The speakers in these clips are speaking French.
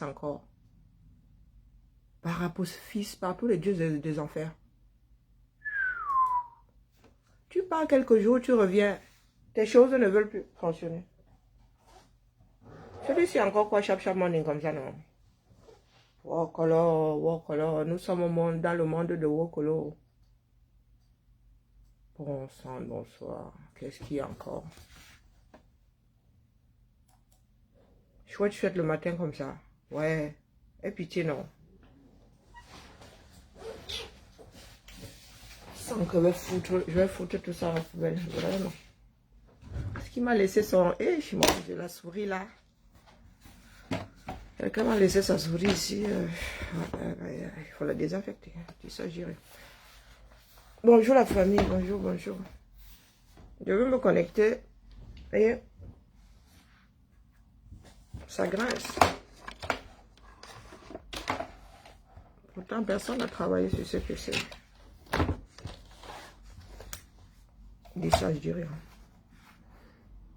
encore. Par Apophis, par tous les dieux des enfers. Tu pars quelques jours, tu reviens. Tes choses ne veulent plus fonctionner. Celui-ci encore quoi, chap morning comme ça, non? Wokolo. Nous sommes dans le monde de Wokolo. Bon sang, bonsoir. Qu'est-ce qu'il y a encore? Chouette le matin comme ça. Ouais. Et pitié, non. Sans que je vais foutre tout ça à la poubelle. Vraiment. Est-ce qu'il m'a laissé son... Eh, je mange de la souris là. Quelqu'un m'a laissé sa souris ici. Il faut la désinfecter. Tu sais, j'irai. Bonjour la famille. Bonjour. Je vais me connecter. Et ça grince. Pourtant, personne n'a travaillé sur ce que c'est. Dis ça, je dirais.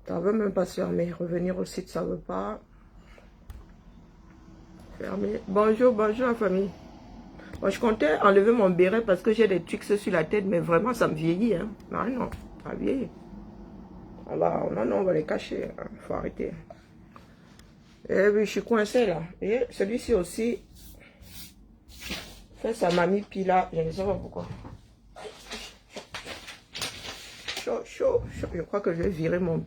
Ça veut même pas se fermer. Revenir au site, ça veut pas. Fermer. Bonjour la famille. Moi, je comptais enlever mon béret parce que j'ai des trucs sur la tête, mais vraiment, ça me vieillit. Hein. Non, ça vieillit. On va les cacher. Hein. Faut arrêter. Et oui, je suis coincé là. Et celui-ci aussi fait sa mamie pila. Je ne sais pas pourquoi. Chaud. Je crois que je vais virer mon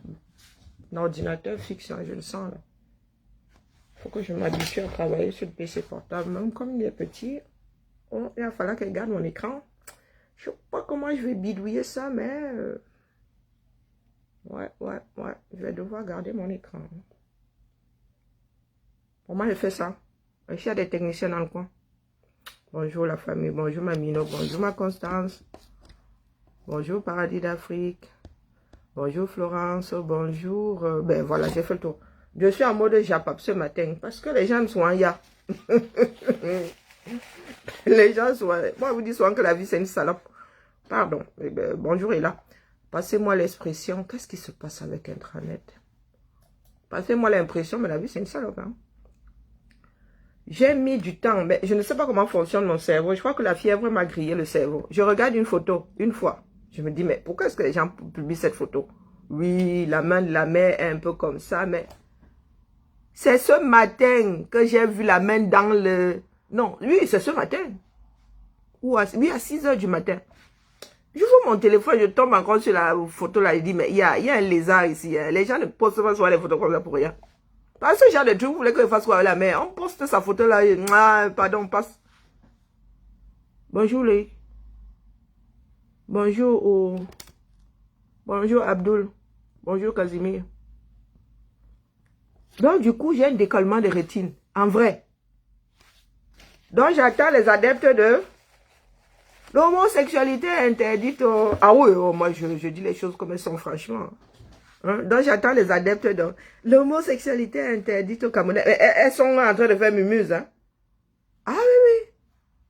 ordinateur fixe. Hein, je le sens là. Il faut que je m'habitue à travailler sur le PC portable. Même comme il est petit, il va falloir qu'il garde mon écran. Je ne sais pas comment je vais bidouiller ça, mais... Ouais. Je vais devoir garder mon écran. Comment je fais ça? Il y a des techniciens dans le coin. Bonjour la famille. Bonjour ma Mino. Bonjour ma Constance. Bonjour Paradis d'Afrique. Bonjour Florence. Bonjour. Ben voilà, j'ai fait le tour. Je suis en mode Japap ce matin parce que les gens sont en ya. Les gens sont... Moi, je vous dis souvent que la vie, c'est une salope. Pardon. Ben, bonjour et là. Passez-moi l'expression. Qu'est-ce qui se passe avec Intranet? Passez-moi l'impression, mais la vie, c'est une salope. Hein? J'ai mis du temps, mais je ne sais pas comment fonctionne mon cerveau. Je crois que la fièvre m'a grillé le cerveau. Je regarde une photo, une fois. Je me dis, mais pourquoi est-ce que les gens publient cette photo? Oui, la main de la mère est un peu comme ça, mais... C'est ce matin que j'ai vu la main dans le... Non, oui, c'est ce matin. Oui, à 6 h du matin. Je vois mon téléphone, je tombe encore sur la photo là, je dis, mais il y a un lézard ici. Hein. Les gens ne postent pas sur les photos comme ça pour rien. Parce que ce genre de truc, vous voulez que je fasse quoi avec la main? On poste sa photo là, pardon, passe. Bonjour les. Bonjour Abdul. Bonjour Casimir. Donc du coup, j'ai un décollement de rétine, en vrai. Donc j'attends les adeptes de l'homosexualité interdite. Ah oui, moi je dis les choses comme elles sont franchement. Hein? Donc j'attends les adeptes de l'homosexualité interdite au Cameroun. Elles sont en train de faire mumuse. Hein? Ah oui.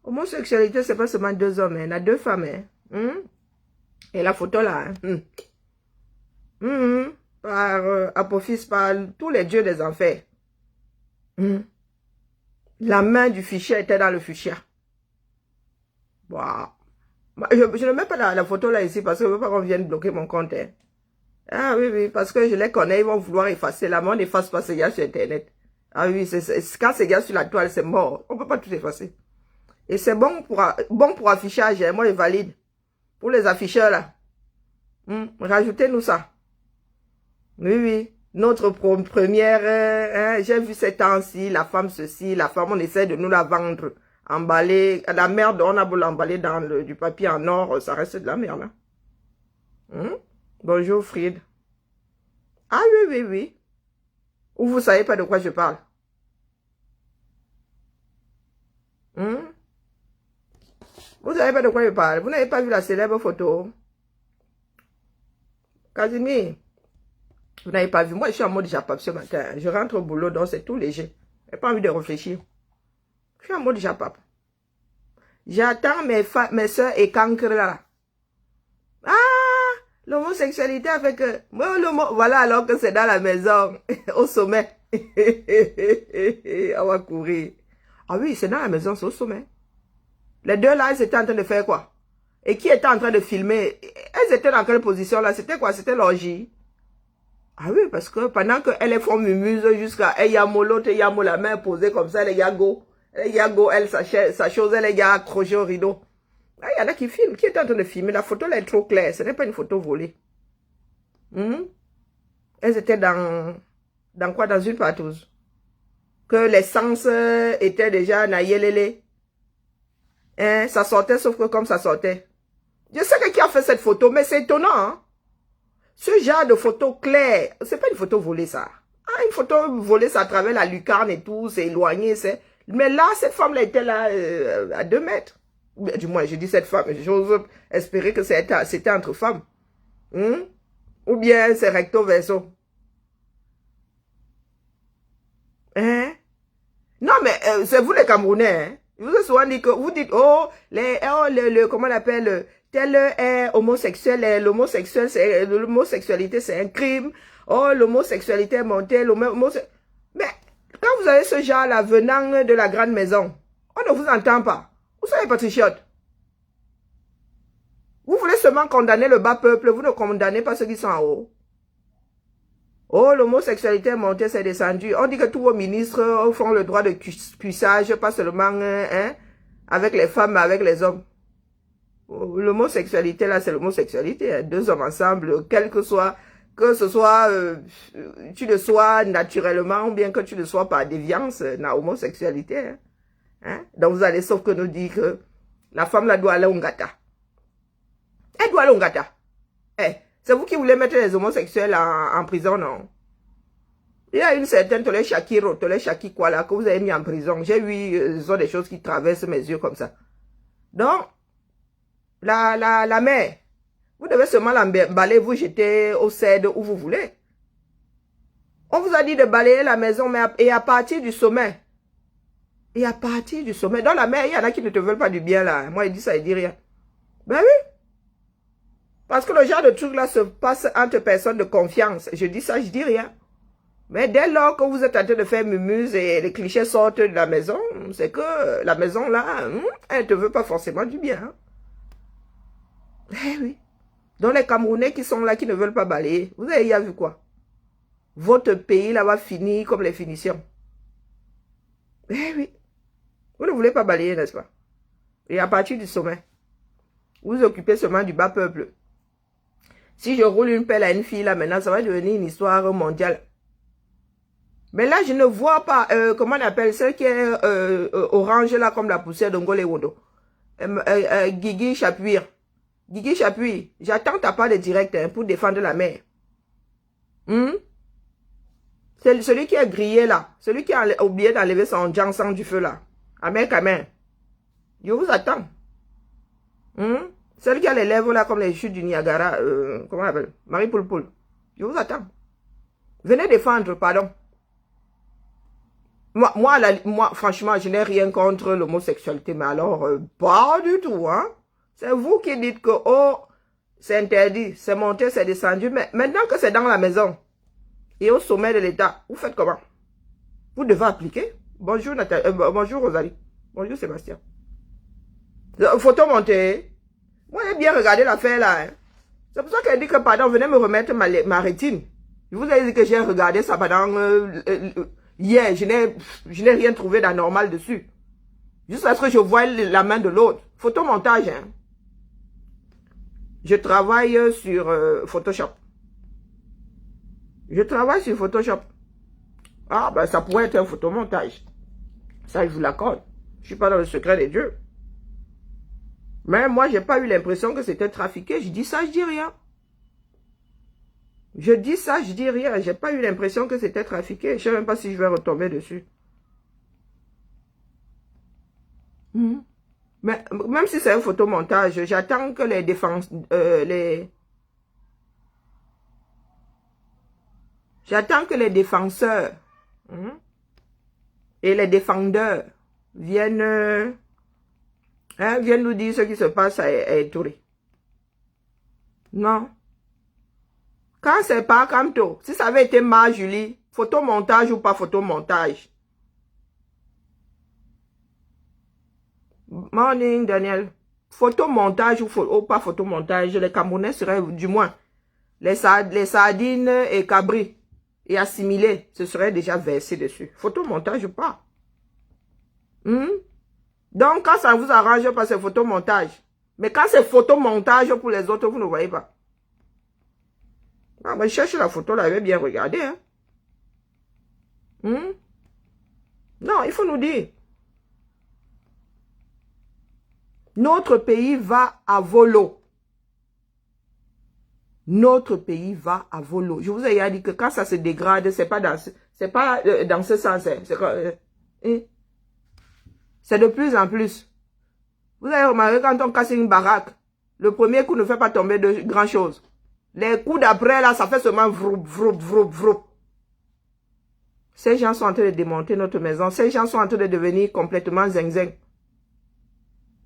Homosexualité, c'est pas seulement 2 hommes, il y en a 2 femmes. Hein? Et la photo là. Hein? Par Apophis, par tous les dieux des enfers. La main du fichier était dans le fichier. Wow. Je ne mets pas la photo là ici parce que je ne veux pas qu'on vienne bloquer mon compte. Hein. Ah oui, parce que je les connais, ils vont vouloir effacer. La main, on n'efface pas ces gars sur Internet. Ah oui, quand ces gars sur la toile, c'est mort. On ne peut pas tout effacer. Et c'est bon pour affichage. Hein. Moi, je valide. Pour les afficheurs là. Rajoutez-nous ça. Oui. Notre première, j'ai vu ces temps-ci, la femme ceci, la femme, on essaie de nous la vendre, emballer, la merde, on a beau l'emballer dans du papier en or, ça reste de la merde. Hein? Bonjour Fried. Ah oui. Ou vous savez pas de quoi je parle? Vous savez pas de quoi je parle? Vous n'avez pas vu la célèbre photo? Casimir. Vous n'avez pas vu. Moi, je suis en mode Japap ce matin. Je rentre au boulot, donc c'est tout léger. Je n'ai pas envie de réfléchir. Je suis en mode Japap. J'attends mes soeurs et cancres là. Ah, l'homosexualité avec... voilà, alors que c'est dans la maison, au sommet. On va courir. Ah oui, c'est dans la maison, c'est au sommet. Les deux là, elles étaient en train de faire quoi? Et qui était en train de filmer? Elles étaient dans quelle position là? C'était quoi? C'était l'orgie. Ah oui, parce que pendant qu'elles font mumuse jusqu'à Eyamo, l'autre Eyamo, la main posée comme ça, les Yago, elle, sa chose, elle est accrochée au rideau. Ah, il y en a qui filment. Qui est en train de filmer? La photo là est trop claire. Ce n'est pas une photo volée. Elles étaient dans quoi? Dans une partouze. Que les sens étaient déjà naïelélé. Hein, ça sortait, sauf que comme ça sortait. Je sais que qui a fait cette photo, mais c'est étonnant. Hein? Ce genre de photo claire, c'est pas une photo volée, ça. Ah, une photo volée, ça à travers la lucarne et tout, c'est éloigné, c'est... Mais là, cette femme-là était là à 2 mètres. Du moins, je dis cette femme, j'ose espérer que c'était entre femmes. Ou bien c'est recto verso. Hein? Non, mais c'est vous les Camerounais, hein? Je vous ai souvent dit que vous dites, oh, comment on appelle, tel est homosexuel, l'homosexualité c'est un crime, oh, l'homosexualité est montée, mais quand vous avez ce genre-là venant de la grande maison, on ne vous entend pas. Vous savez, patriotes. Vous voulez seulement condamner le bas peuple, vous ne condamnez pas ceux qui sont en haut. Oh, l'homosexualité est montée, c'est descendu. On dit que tous vos ministres font le droit de cuissage, pas seulement hein, avec les femmes, mais avec les hommes. L'homosexualité, là, c'est l'homosexualité. Hein. 2 hommes ensemble, que ce soit, tu le sois naturellement ou bien que tu le sois par déviance, la homosexualité. Hein. Hein? Donc, vous allez sauf que nous dire que la femme, là, doit aller au Ngata. Elle doit aller au Ngata. Eh. C'est vous qui voulez mettre les homosexuels en prison, non? Il y a une certaine Tolé Shakiro, Tolé Shaki quoi là, que vous avez mis en prison. J'ai vu des choses qui traversent mes yeux comme ça. Donc, la mère, vous devez seulement l'emballer, vous jeter au cèdre où vous voulez. On vous a dit de balayer la maison, mais et à partir du sommet. Et à partir du sommet. Dans la mer, il y en a qui ne te veulent pas du bien là. Moi, il dit ça, il dit rien. Ben oui. Parce que le genre de truc là se passe entre personnes de confiance. Je dis ça, je dis rien. Mais dès lors que vous êtes en train de faire mumuse et les clichés sortent de la maison, c'est que la maison là, elle ne te veut pas forcément du bien. Eh oui. Donc les Camerounais qui sont là, qui ne veulent pas balayer, vous avez vu quoi? Votre pays là va finir comme les finitions. Eh oui. Vous ne voulez pas balayer, n'est-ce pas? Et à partir du sommet, vous vous occupez seulement du bas peuple. Si je roule une pelle à une fille là maintenant, ça va devenir une histoire mondiale. Mais là, je ne vois pas, comment on appelle, celle qui est orange là comme la poussière de Ngolé Wondo. Guigui Chapuis. Guigui Chapuis, j'attends ta part de direct hein, pour défendre la mer. C'est celui qui est grillé là. Celui qui a oublié d'enlever son jansan du feu là. À main qu'à main. Je vous attends. Celle qui a les lèvres là comme les chutes du Niagara, comment on appelle? Marie Poulpoul. Je vous attends. Venez défendre, pardon. Moi franchement, je n'ai rien contre l'homosexualité, mais alors, pas du tout, hein. C'est vous qui dites que, oh, c'est interdit, c'est monté, c'est descendu, mais maintenant que c'est dans la maison et au sommet de l'État, vous faites comment? Vous devez appliquer. Bonjour Nathalie, bonjour Rosalie. Bonjour Sébastien. Photo montée. Moi, j'ai bien regardé l'affaire là. Hein. C'est pour ça qu'elle dit que, pardon, venez me remettre ma rétine. Je vous ai dit que j'ai regardé ça pendant hier. Je n'ai rien trouvé d'anormal dessus. Juste parce que je vois la main de l'autre. Photomontage, hein. Je travaille sur Photoshop. Je travaille sur Photoshop. Ah, ben ça pourrait être un photomontage. Ça, je vous l'accorde. Je suis pas dans le secret des dieux. Mais moi, j'ai pas eu l'impression que c'était trafiqué. Je dis ça, je dis rien. Je dis ça, je dis rien. J'ai pas eu l'impression que c'était trafiqué. Je sais même pas si je vais retomber dessus. Mais même si c'est un photomontage, j'attends que les défenses, j'attends que les défenseurs et les défendeurs viennent, viennent nous dire ce qui se passe à Touré. Non. Quand c'est pas comme toi, si ça avait été Julie, photomontage ou pas photomontage. Morning, Daniel. Photomontage ou pas photomontage, les Camerounais seraient, du moins, les sardines et cabris et assimilés, ce serait déjà versé dessus. Photomontage ou pas. Donc, quand ça vous arrange pas, c'est photomontage. Mais quand c'est photomontage pour les autres, vous ne voyez pas. Ah, ben, je cherche la photo, là, elle bien regardé. Hein. Non, il faut nous dire. Notre pays va à volo. Notre pays va à volo. Je vous ai dit que quand ça se dégrade, c'est pas dans ce sens. C'est de plus en plus. Vous avez remarqué quand on casse une baraque, le premier coup ne fait pas tomber de grand chose. Les coups d'après, là, ça fait seulement vroup, vroup, vroup, vroup. Ces gens sont en train de démonter notre maison. Ces gens sont en train de devenir complètement zing-zing.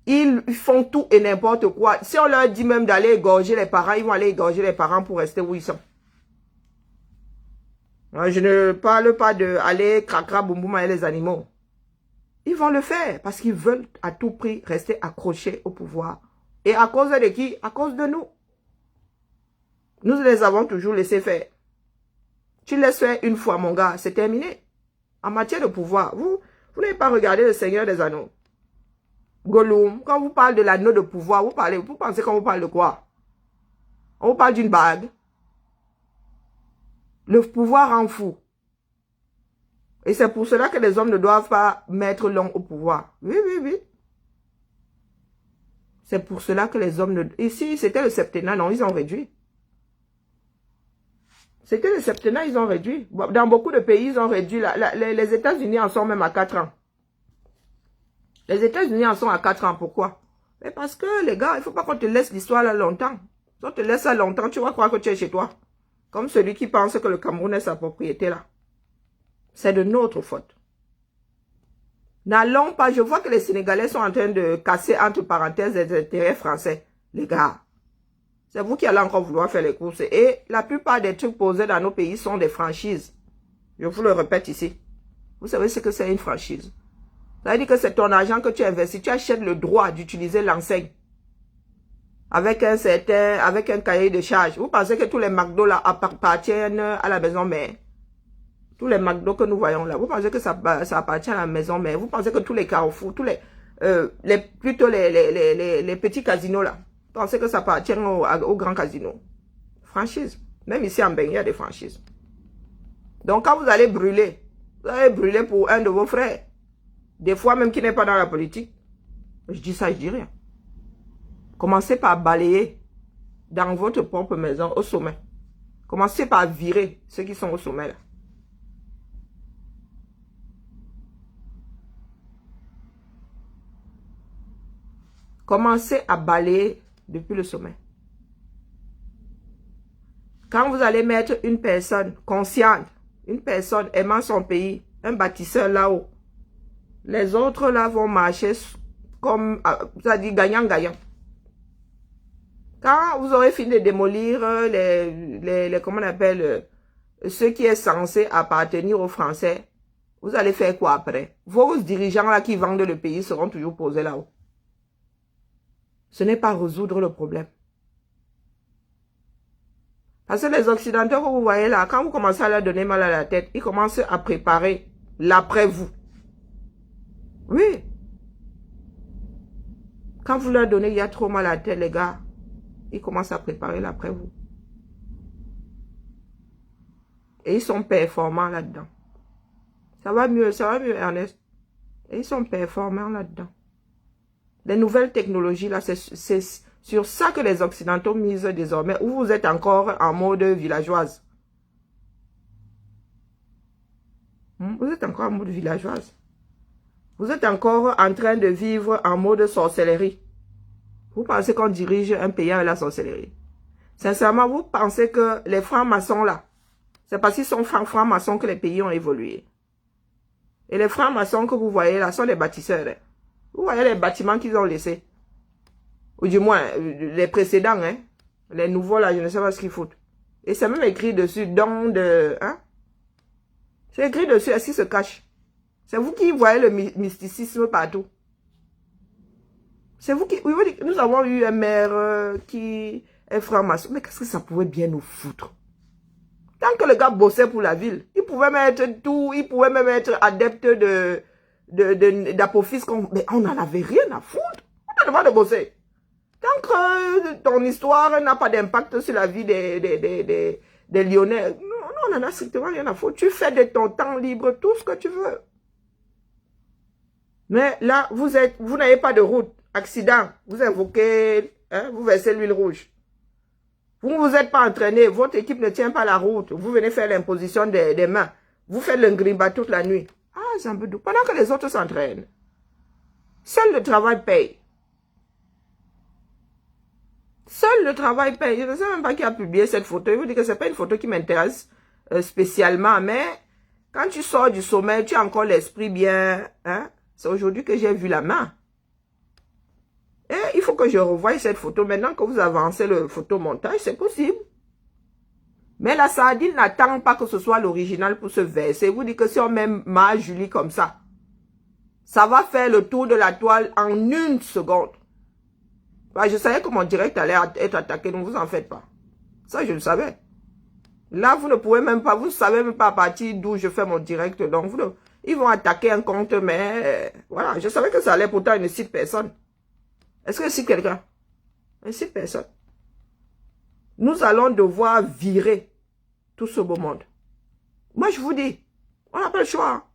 Ils font tout et n'importe quoi. Si on leur dit même d'aller égorger les parents, ils vont aller égorger les parents pour rester où ils sont. Je ne parle pas d'aller cracra boum boum avec les animaux. Ils vont le faire parce qu'ils veulent à tout prix rester accrochés au pouvoir. Et à cause de qui? À cause de nous. Nous les avons toujours laissé faire. Tu laisses faire une fois, mon gars, c'est terminé. En matière de pouvoir, vous n'avez pas regardé le Seigneur des Anneaux. Gollum, quand vous parlez de l'anneau de pouvoir, vous pensez qu'on vous parle de quoi? On vous parle d'une bague. Le pouvoir rend fou. Et c'est pour cela que les hommes ne doivent pas mettre l'homme au pouvoir. Oui, oui, oui. C'est pour cela que les hommes ne... Ici, c'était le septennat, non, ils ont réduit. C'était le septennat, ils ont réduit. Dans beaucoup de pays, ils ont réduit. Les États-Unis en sont même à 4 ans. Les États-Unis en sont à 4 ans. Pourquoi? Mais parce que, les gars, il ne faut pas qu'on te laisse l'histoire là longtemps. Si on te laisse ça longtemps, tu vas croire que tu es chez toi. Comme celui qui pense que le Cameroun est sa propriété là. C'est de notre faute. N'allons pas, je vois que les Sénégalais sont en train de casser entre parenthèses les intérêts français. Les gars, c'est vous qui allez encore vouloir faire les courses. Et la plupart des trucs posés dans nos pays sont des franchises. Je vous le répète ici. Vous savez ce que c'est une franchise? Ça veut dire que c'est ton argent que tu investis. Tu achètes le droit d'utiliser l'enseigne. Avec un cahier de charge. Vous pensez que tous les McDo là appartiennent à la maison mère? Tous les McDo que nous voyons là, vous pensez que ça appartient à la maison mère? Vous pensez que tous les Carrefour, plutôt les petits casinos là, vous pensez que ça appartient aux grands casinos? Franchise. Même ici en Bénin, il y a des franchises. Donc quand vous allez brûler pour un de vos frères. Des fois même qui n'est pas dans la politique. Je dis ça, je dis rien. Commencez par balayer dans votre propre maison au sommet. Commencez par virer ceux qui sont au sommet là. Commencez à balayer depuis le sommet. Quand vous allez mettre une personne consciente, une personne aimant son pays, un bâtisseur là-haut, les autres là vont marcher comme, ça dit gagnant-gagnant. Quand vous aurez fini de démolir comment on appelle, ce qui est censé appartenir aux Français, vous allez faire quoi après? Vos dirigeants là qui vendent le pays seront toujours posés là-haut. Ce n'est pas résoudre le problème. Parce que les Occidentaux que vous voyez là, quand vous commencez à leur donner mal à la tête, ils commencent à préparer l'après-vous. Oui. Quand vous leur donnez, il y a trop mal à la tête, les gars, ils commencent à préparer l'après-vous. Et ils sont performants là-dedans. Ça va mieux, Ernest. Et ils sont performants là-dedans. Les nouvelles technologies, là, c'est sur ça que les Occidentaux misent désormais, ou vous êtes encore en mode villageoise. Vous êtes encore en mode villageoise. Vous êtes encore en train de vivre en mode sorcellerie. Vous pensez qu'on dirige un pays avec la sorcellerie? Sincèrement, vous pensez que les francs-maçons là, c'est parce qu'ils sont francs-maçons que les pays ont évolué. Et les francs-maçons que vous voyez là sont des bâtisseurs. Hein. Vous voyez les bâtiments qu'ils ont laissés. Ou du moins, les précédents, hein. Les nouveaux là, je ne sais pas ce qu'ils foutent. Et c'est même écrit dessus, don de... Hein? C'est écrit dessus, est-ce qu'il se cache? C'est vous qui voyez le mysticisme partout. C'est vous qui... Oui, nous avons eu un maire qui est franc-maçon. Mais qu'est-ce que ça pouvait bien nous foutre? Tant que le gars bossait pour la ville, il pouvait même être tout, il pouvait même être adepte d'Apophis. Mais on n'en avait rien à foutre. On a le droit de bosser. Tant que ton histoire n'a pas d'impact sur la vie des Lyonnais, non, on n'en a strictement rien à foutre. Tu fais de ton temps libre tout ce que tu veux. Mais là, vous n'avez pas de route. Accident, vous invoquez, hein, vous versez l'huile rouge. Vous ne vous êtes pas entraîné, votre équipe ne tient pas la route. Vous venez faire l'imposition des mains. Vous faites le ngrimba toute la nuit. Ah, Zambedou, pendant que les autres s'entraînent. Seul le travail paye. Seul le travail paye. Je ne sais même pas qui a publié cette photo. Je vous dis que ce n'est pas une photo qui m'intéresse spécialement. Mais quand tu sors du sommeil, tu as encore l'esprit bien. Hein? C'est aujourd'hui que j'ai vu la main. Et il faut que je revoie cette photo. Maintenant que vous avancez le photomontage, c'est possible. Mais la sardine n'attend pas que ce soit l'original pour se verser. Vous dites que si on met ma Julie comme ça va faire le tour de la toile en 1 seconde. Bah, je savais que mon direct allait être attaqué, donc vous en faites pas. Ça, je le savais. Là, vous ne pouvez même pas, vous ne savez même pas à partir d'où je fais mon direct. Donc, ils vont attaquer un compte, mais voilà, je savais que ça allait pourtant ne cite personne. Est-ce que c'est quelqu'un? Ne cite personne. Nous allons devoir virer tout ce beau monde. Moi, je vous dis, on n'a pas le choix.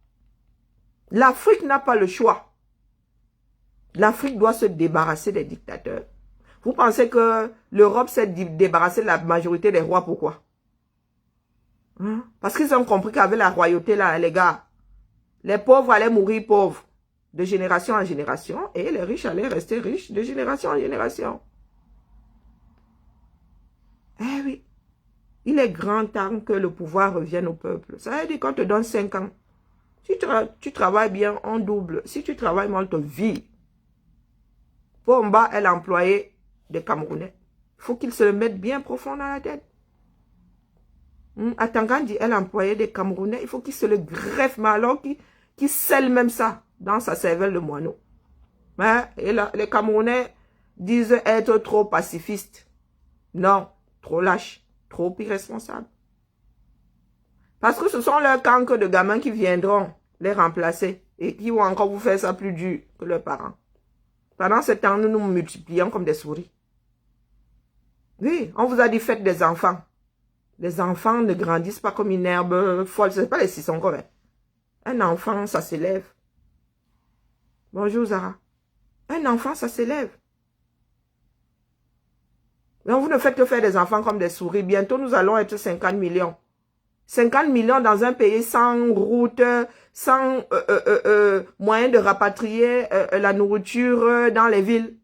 L'Afrique n'a pas le choix. L'Afrique doit se débarrasser des dictateurs. Vous pensez que l'Europe s'est débarrassée de la majorité des rois, pourquoi? Hein? Parce qu'ils ont compris qu'avec la royauté, là, les gars, les pauvres allaient mourir pauvres de génération en génération et les riches allaient rester riches de génération en génération. Eh oui, il est grand temps que le pouvoir revienne au peuple. Ça veut dire qu'on te donne 5 ans. Si tu travailles bien, on double. Si tu travailles mal, on te vire. Pomba est l'employé des Camerounais. Il faut qu'il se le mette bien profond dans la tête. Atangandi est l'employé des Camerounais. Il faut qu'il se le greffe, mais alors qu'il scelle même ça dans sa cervelle de moineau. Et là, les Camerounais disent être trop pacifistes. Non, trop lâches, trop irresponsables. Parce que ce sont leurs cancres de gamins qui viendront les remplacer et qui vont encore vous faire ça plus dur que leurs parents. Pendant ce temps, nous nous multiplions comme des souris. Oui, on vous a dit faites des enfants. Les enfants ne grandissent pas comme une herbe folle. Ce n'est pas les sissons qu'on met. Un enfant, ça s'élève. Bonjour Zara. Un enfant, ça s'élève. Donc vous ne faites que faire des enfants comme des souris. Bientôt, nous allons être 50 millions. 50 millions dans un pays sans route, sans moyen de rapatrier la nourriture dans les villes,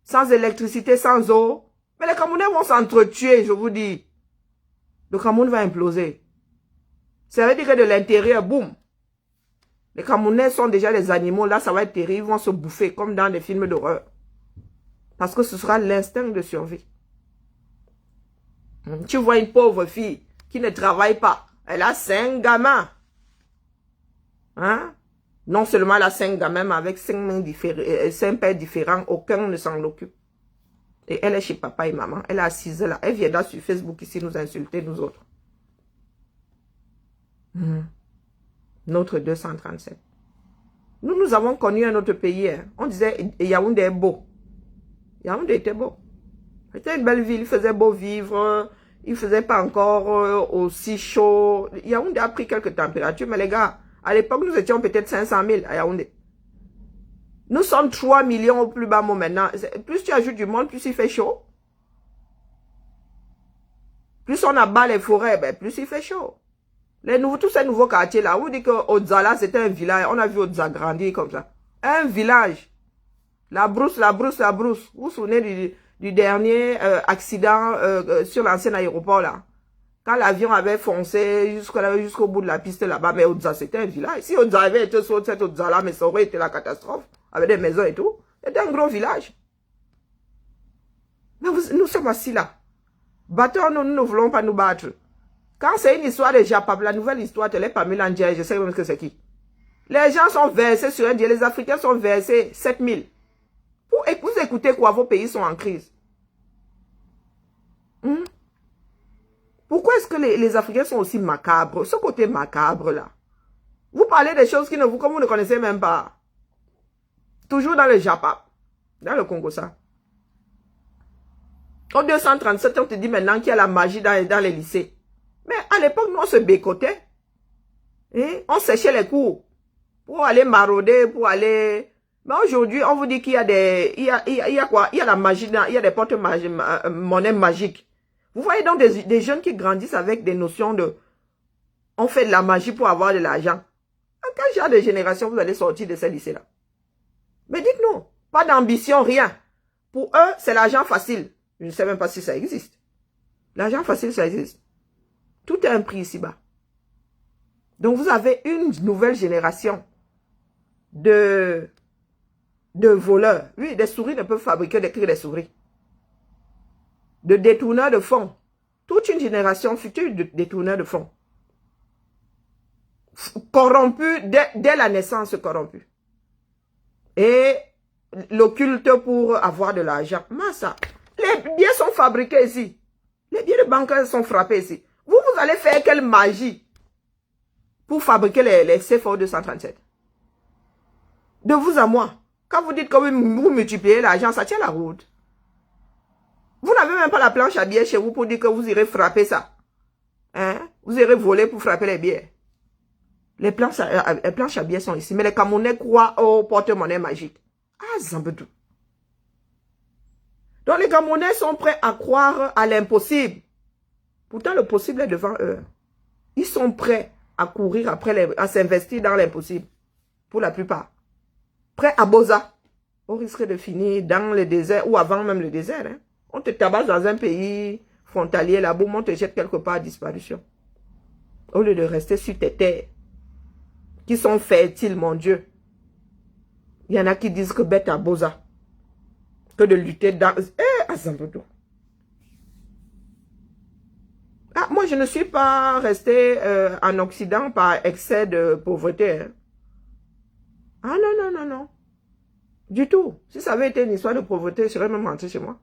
sans électricité, sans eau. Mais les Camerounais vont s'entretuer, je vous dis. Le Cameroun va imploser. Ça veut dire que de l'intérieur, boum. Les Camerounais sont déjà des animaux, là ça va être terrible, ils vont se bouffer comme dans des films d'horreur. Parce que ce sera l'instinct de survie. Tu vois une pauvre fille qui ne travaille pas. Elle a 5 gamins. Hein? Non seulement elle a 5 gamins, mais avec 5 pères différents, aucun ne s'en occupe. Et elle est chez papa et maman. Elle est assise là. Elle viendra sur Facebook ici nous insulter, nous autres. Notre 237. Nous avons connu un autre pays. Hein. On disait Yaoundé est beau. Yaoundé était beau. C'était une belle ville, il faisait beau vivre. Il ne faisait pas encore aussi chaud. Yaoundé a pris quelques températures, mais les gars, à l'époque, nous étions peut-être 500 000 à Yaoundé. Nous sommes 3 millions au plus bas mot maintenant. Plus tu ajoutes du monde, plus il fait chaud. Plus on abat les forêts, ben, plus il fait chaud. Tous ces nouveaux quartiers là, on dit que Odzala c'était un village. On a vu Odzala grandir comme ça. Un village. La brousse, la brousse, la brousse. Vous vous souvenez du dernier accident sur l'ancien aéroport là? Quand l'avion avait foncé jusqu'au bout de la piste là-bas, mais Odzala c'était un village. Si Odzala avait été sur cette Odzala, mais ça aurait été la catastrophe. Avec des maisons et tout. C'était un gros village. Mais nous sommes assis là. Battons-nous, nous ne voulons pas nous battre. Quand c'est une histoire de Japap, la nouvelle histoire, tu l'es pas mis en je sais même que c'est qui. Les gens sont versés sur un dia, les Africains sont versés 7000. Vous écoutez quoi, vos pays sont en crise. Pourquoi est-ce que les Africains sont aussi macabres? Ce côté macabre là. Vous parlez des choses comme vous ne connaissez même pas. Toujours dans le Japap. Dans le Congo, ça. Au 237, on te dit maintenant qu'il y a la magie dans les lycées. Mais à l'époque, nous, on se bécotait. On séchait les cours. Pour aller marauder, pour aller... Mais aujourd'hui, on vous dit qu'il y a des... Il y a quoi? Il y a la magie, il y a des porte-monnaie magiques. Vous voyez donc des jeunes qui grandissent avec des notions de... On fait de la magie pour avoir de l'argent. Quel genre de génération vous allez sortir de ces lycées-là? Mais dites-nous, pas d'ambition, rien. Pour eux, c'est l'argent facile. Je ne sais même pas si ça existe. L'argent facile, ça existe. Tout est un prix ici-bas. Donc, vous avez une nouvelle génération de voleurs. Oui, des souris ne peuvent fabriquer des souris. De détourneurs de fonds. Toute une génération future de détourneurs de fonds. Corrompus, dès la naissance corrompus. Et l'occulte pour avoir de l'argent. Massa, les biens sont fabriqués ici. Les biens de banque sont frappés ici. Vous allez faire quelle magie pour fabriquer les CFO 237? De vous à moi. Quand vous dites que vous multipliez l'argent, ça tient la route. Vous n'avez même pas la planche à billets chez vous pour dire que vous irez frapper ça. Vous irez voler pour frapper les billets. Les planches à billets sont ici. Mais les Camerounais croient au porte-monnaie magique. Ah, Zambedou. Donc les Camerounais sont prêts à croire à l'impossible. Pourtant, le possible est devant eux. Ils sont prêts à courir après, à s'investir dans l'impossible. Pour la plupart. Prêts à Boza. On risque de finir dans le désert ou avant même le désert. On te tabasse dans un pays frontalier, là, boum, on te jette quelque part à disparition. Au lieu de rester sur tes terres. Qui sont fertiles, mon Dieu. Il y en a qui disent que bête à Boza. Que de lutter dans... à Zambedou. Ah, moi, je ne suis pas restée en Occident par excès de pauvreté. Ah non, non, non, non. Du tout. Si ça avait été une histoire de pauvreté, je serais même rentrée chez moi.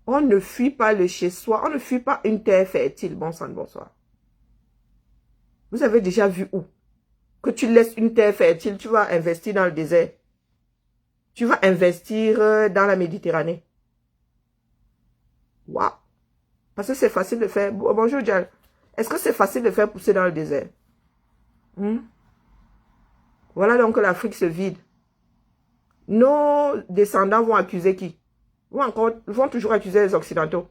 On ne fuit pas le chez-soi. On ne fuit pas une terre fertile. Bon sang, bonsoir. Vous avez déjà vu où? Que tu laisses une terre fertile, tu vas investir dans le désert. Tu vas investir dans la Méditerranée. Waouh! Parce que c'est facile de faire... Bonjour, Dial. Est-ce que c'est facile de faire pousser dans le désert? Voilà donc que l'Afrique se vide. Nos descendants vont accuser qui? Vont toujours accuser les Occidentaux.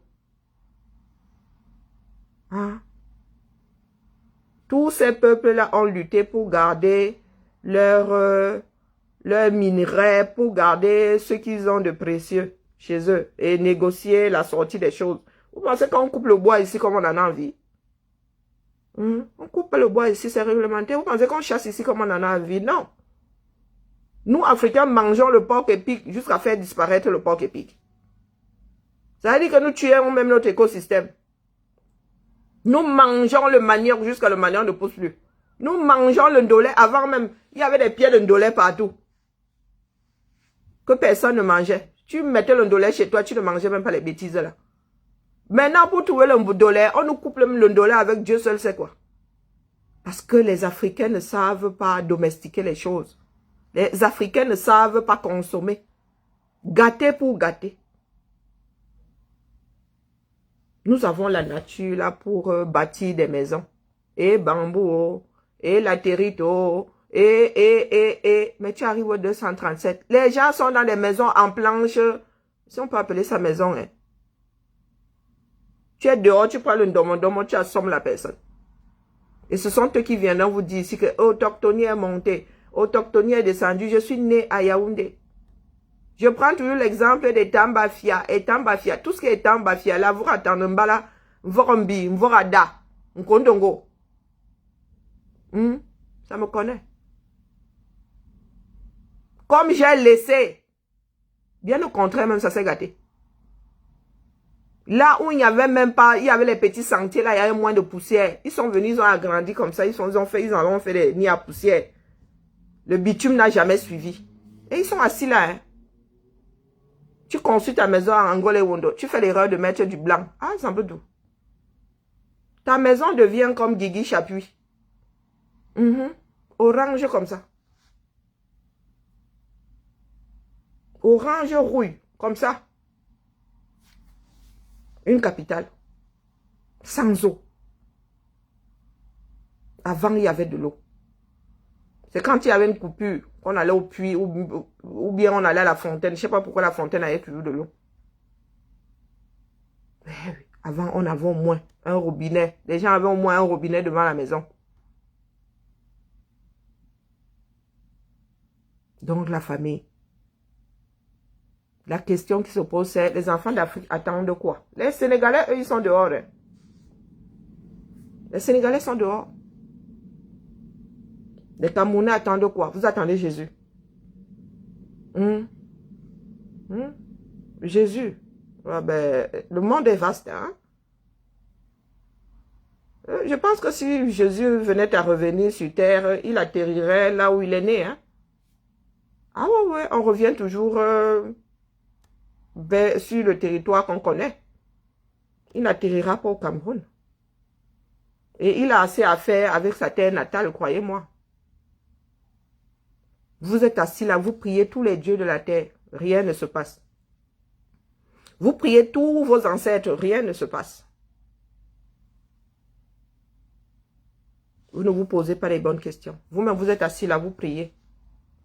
Tous ces peuples-là ont lutté pour garder leur minerai, pour garder ce qu'ils ont de précieux chez eux et négocier la sortie des choses. Vous pensez qu'on coupe le bois ici comme on en a envie? On coupe le bois ici, c'est réglementé. Vous pensez qu'on chasse ici comme on en a envie? Non. Nous, Africains, mangeons le porc épic jusqu'à faire disparaître le porc épic. Ça veut dire que nous tuons même notre écosystème. Nous mangeons le manioc jusqu'à le manioc ne pousse plus. Nous mangeons le ndolé avant même. Il y avait des pieds de ndolé partout. Que personne ne mangeait. Tu mettais le ndolé chez toi, tu ne mangeais même pas les bêtises là. Maintenant, pour trouver le ndolé, on nous coupe le ndolé avec Dieu seul sait quoi. Parce que les Africains ne savent pas domestiquer les choses. Les Africains ne savent pas consommer. Gâter pour gâter. Nous avons la nature là pour bâtir des maisons. Et bambou, et latérite, mais tu arrives au 237. Les gens sont dans des maisons en planche. Si on peut appeler ça maison, hein. Tu es dehors, tu prends le domo, tu assommes la personne. Et ce sont eux qui viendront vous dire ici que autochtonie est montée, autochtonie est descendue. Je suis né à Yaoundé. Je prends toujours l'exemple des Tambafia et Tambafia. Tout ce qui est Tambafia, là, vous attendez Mbala, Mvorombi, Mvorada, Nkondongo. Ça me connaît. Comme j'ai laissé, bien au contraire, même ça s'est gâté. Là où il n'y avait même pas, il y avait les petits sentiers, là, il y avait moins de poussière. Ils sont venus, ils ont agrandi comme ça, ils ont fait des nids à poussière. Le bitume n'a jamais suivi. Et ils sont assis là, hein. Tu construis ta maison à Angola et Wondo. Tu fais l'erreur de mettre du blanc. Ah, c'est un peu doux. Ta maison devient comme Guigui Chapuis. Orange comme ça. Orange rouille, comme ça. Une capitale. Sans eau. Avant, il y avait de l'eau. C'est quand il y avait une coupure, qu'on allait au puits ou bien on allait à la fontaine. Je ne sais pas pourquoi la fontaine avait toujours de l'eau. Avant, on avait au moins un robinet. Les gens avaient au moins un robinet devant la maison. Donc, la famille. La question qui se pose, c'est les enfants d'Afrique attendent quoi? Les Sénégalais, eux, ils sont dehors. Hein. Les Sénégalais sont dehors. Les Camerounais attendent quoi? Vous attendez Jésus. Jésus. Ah ben, le monde est vaste. Hein? Je pense que si Jésus venait à revenir sur terre, il atterrirait là où il est né. Hein? Ah ouais, on revient toujours sur le territoire qu'on connaît. Il n'atterrira pas au Cameroun. Et il a assez à faire avec sa terre natale, croyez-moi. Vous êtes assis là, vous priez tous les dieux de la terre, rien ne se passe. Vous priez tous vos ancêtres, rien ne se passe. Vous ne vous posez pas les bonnes questions. Vous-même, vous êtes assis là, vous priez.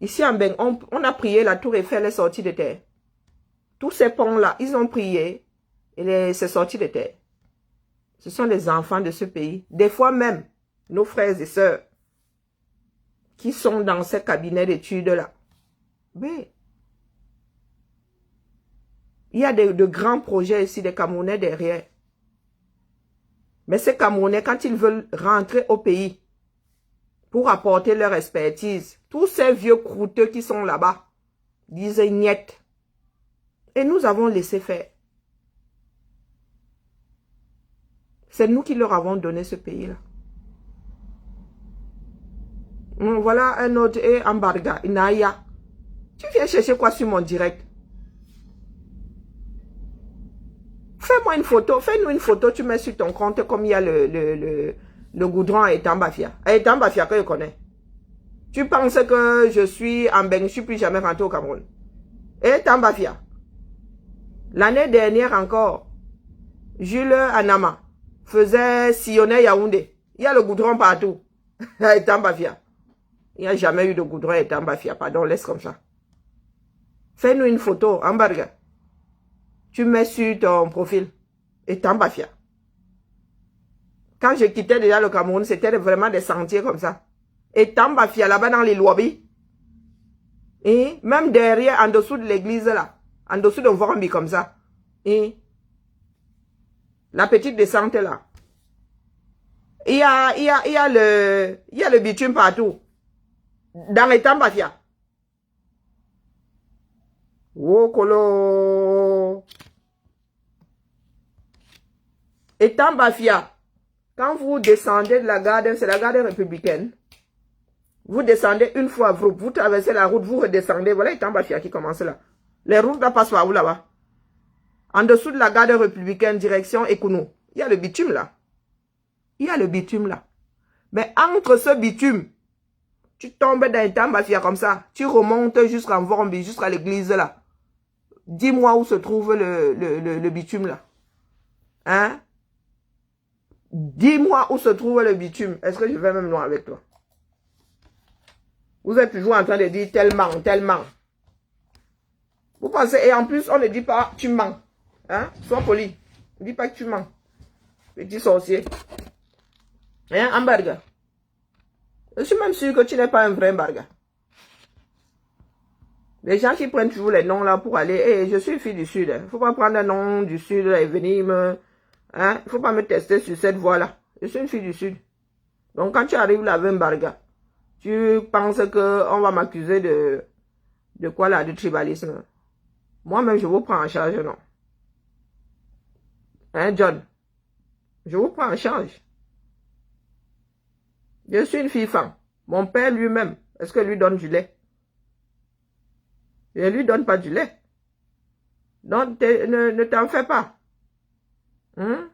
Ici en Ben, on a prié, la tour Eiffel est sortie de terre. Tous ces ponts-là, ils ont prié et c'est sorti de terre. Ce sont les enfants de ce pays. Des fois même, nos frères et sœurs qui sont dans ces cabinets d'études-là. Mais il y a de grands projets ici, des Camerounais derrière. Mais ces Camerounais, quand ils veulent rentrer au pays pour apporter leur expertise, tous ces vieux croûteux qui sont là-bas disent niet. Et nous avons laissé faire. C'est nous qui leur avons donné ce pays-là. Voilà un autre embarga, Inaya. Tu viens chercher quoi sur mon direct? Fais-moi une photo, fais-nous une photo, tu mets sur ton compte comme il y a le goudron à Etambafia. À Etambafia que je connais. Tu penses que je suis en Ben, je ne suis plus jamais rentré au Cameroun. Etambafia. L'année dernière encore, Jules Anama faisait sillonner Yaoundé. Il y a le goudron partout. À Etambafia. Il n'y a jamais eu de goudron à Etambafia. Pardon, laisse comme ça. Fais-nous une photo, embarga. Tu mets sur ton profil. Etambafia. Quand je quittais déjà le Cameroun, c'était vraiment des sentiers comme ça. Etambafia, là-bas dans les lobbies. Et même derrière, en dessous de l'église là. En dessous de Vormbi comme ça. Et la petite descente là. Il y a le bitume partout. Dans Etambafia. Wokolo. Etambafia. Quand vous descendez de la garde, c'est la garde républicaine. Vous descendez une fois, vous traversez la route, vous redescendez. Voilà Etambafia qui commence là. Les routes là passent par où là-bas? En dessous de la garde républicaine, direction Ekounou. Il y a le bitume là. Il y a le bitume là. Mais entre ce bitume, tu tombes dans Etambafia comme ça. Tu remontes jusqu'en Vormbi, jusqu'à l'église là. Dis-moi où se trouve le bitume là. Hein? Dis-moi où se trouve le bitume. Est-ce que je vais même loin avec toi? Vous êtes toujours en train de dire tellement, tellement. Vous pensez, et en plus, on ne dit pas tu mens. Hein? Sois poli. Ne dis pas que tu mens. Petit sorcier. Hein, hamburger? Je suis même sûr que tu n'es pas un vrai hamburger. Les gens qui prennent toujours les noms là pour aller, hey, je suis fille du Sud. Il ne faut pas prendre un nom du Sud et venir me... Hein? Il ne faut pas me tester sur cette voie-là. Je suis une fille du Sud. Donc quand tu arrives là avec un barga, tu penses qu'on va m'accuser de quoi là, de tribalisme. Moi-même, je vous prends en charge, non. Hein, John? Je vous prends en charge. Je suis une fille femme. Mon père lui-même, est-ce que lui donne du lait? Je ne lui donne pas du lait. Donc, ne t'en fais pas. Hein?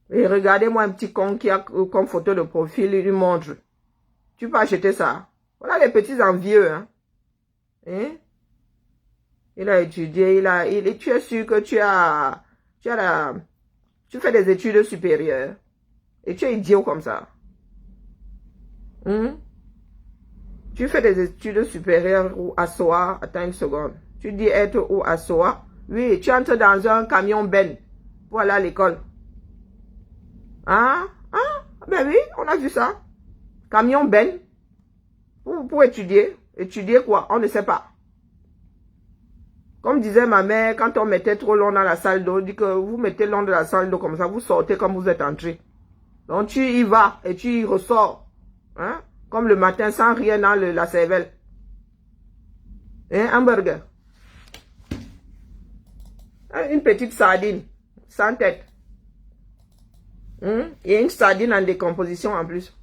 Et regardez-moi un petit con qui a comme photo de profil une montre. Tu peux acheter ça. Voilà les petits envieux. Hein? Hein? Il a étudié, tu es sûr que tu fais des études supérieures. Et tu es idiot comme ça. Hein? Tu fais des études supérieures ou à soi. Attends une seconde. Tu dis être ou à soi. Oui, tu entres dans un camion ben pour aller à l'école. Hein? Hein? Ben oui, on a vu ça. Camion ben pour étudier. Étudier quoi? On ne sait pas. Comme disait ma mère, quand on mettait trop long dans la salle d'eau, dit que vous mettez long dans la salle d'eau comme ça, vous sortez comme vous êtes entré. Donc tu y vas et tu y ressors. Hein? Comme le matin sans rien dans la cervelle. Hein? Un burger. Une petite sardine. Sans tête. Et une sardine en décomposition en plus.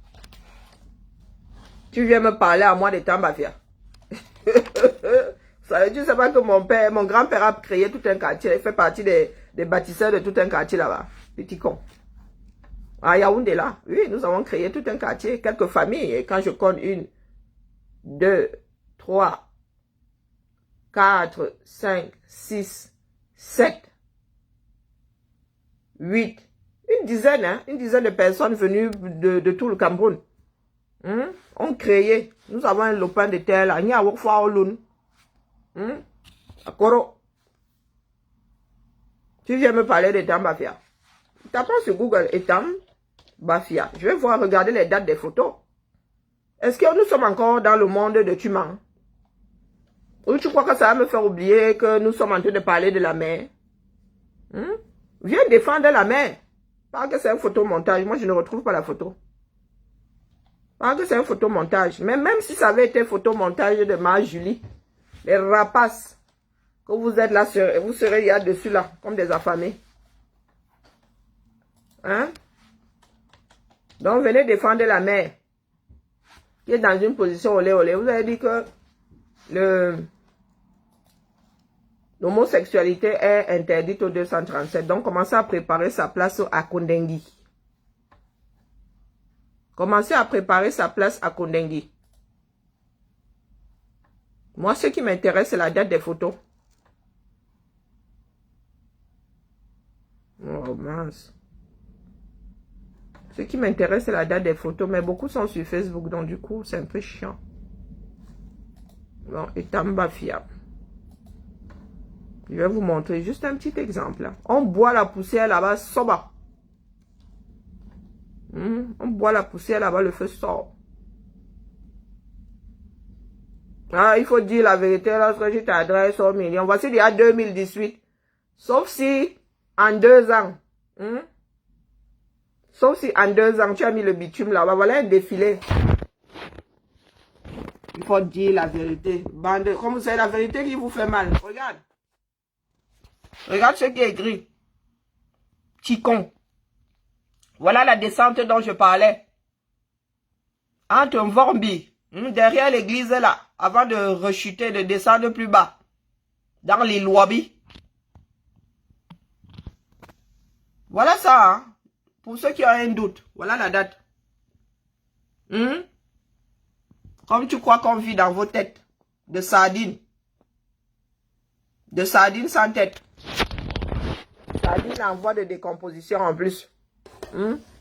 Tu viens me parler à moi de Tambafia. Tu sais pas que mon grand-père a créé tout un quartier. Il fait partie des bâtisseurs de tout un quartier là-bas. Petit con. À Yaoundé là. Oui, nous avons créé tout un quartier. Quelques familles. Et quand je compte 1, 2, 3, 4, 5, 6, 7, 8. Une dizaine, hein, une dizaine de personnes venues de tout le Cameroun. On créé. Nous avons un lopin de terre là. Il y a à Koro. Tu viens me parler de Tambafia. Tape sur Google Tambafia. Je vais voir, regarder les dates des photos. Est-ce que nous sommes encore dans le monde de Tuman? Ou tu crois que ça va me faire oublier que nous sommes en train de parler de la mer? Viens défendre la mer. Parce que c'est un photomontage. Moi, je ne retrouve pas la photo. Parce que c'est un photomontage. Mais même si ça avait été photomontage de Marjulie, les rapaces que vous êtes là, vous serez là-dessus là, comme des affamés. Hein? Donc, venez défendre la mère, qui est dans une position olé olé. Vous avez dit que l'homosexualité est interdite au 237. Donc, commencez à préparer sa place à Kondengui. Commencez à préparer sa place à Kondengui. Moi, ce qui m'intéresse, c'est la date des photos. Oh, mince. Ce qui m'intéresse, c'est la date des photos. Mais beaucoup sont sur Facebook, donc du coup, c'est un peu chiant. Bon, et Tambafia. Je vais vous montrer juste un petit exemple. On boit la poussière là-bas, soba. On boit la poussière là-bas, le feu sort. Ah, il faut dire la vérité lorsque je t'adresse au million. Voici il y a 2018. Sauf si en 2 ans. Sauf si en 2 ans, tu as mis le bitume là-bas. Voilà un défilé. Il faut dire la vérité. Bande, comme c'est la vérité qui vous fait mal. Regarde. Regarde ce qui est écrit. Petit con. Voilà la descente dont je parlais. Entre Vormbi, derrière l'église là, avant de rechuter, de descendre plus bas. Dans les Loabi. Voilà ça, hein. Pour ceux qui ont un doute, voilà la date. Comme tu crois qu'on vit dans vos têtes. De sardines. De sardines sans tête. Sardines en voie de décomposition en plus.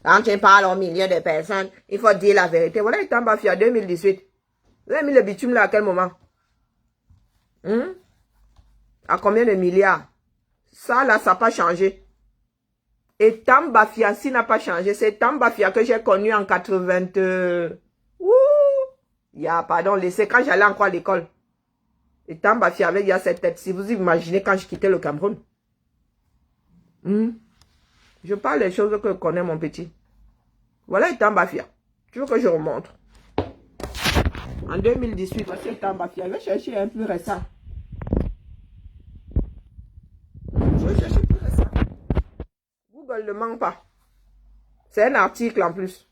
Quand tu parles aux milliers de personnes, il faut dire la vérité. Voilà, il Tambafia 2018. Vous avez mis le bitume là à quel moment? À combien de milliards? Ça là, ça n'a pas changé. Et Tambafia, s'il n'a pas changé, c'est Tambafia que j'ai connu en 80... pardon, laissez quand j'allais encore à l'école. Et Tambafia avec cette tête. Si vous imaginez quand je quittais le Cameroun. Je parle des choses que connaît mon petit. Voilà Tambafia. Tu veux que je remonte? En 2018, voici Tambafia. Je vais chercher un plus récent. Je vais chercher Google ne ment pas. C'est un article en plus.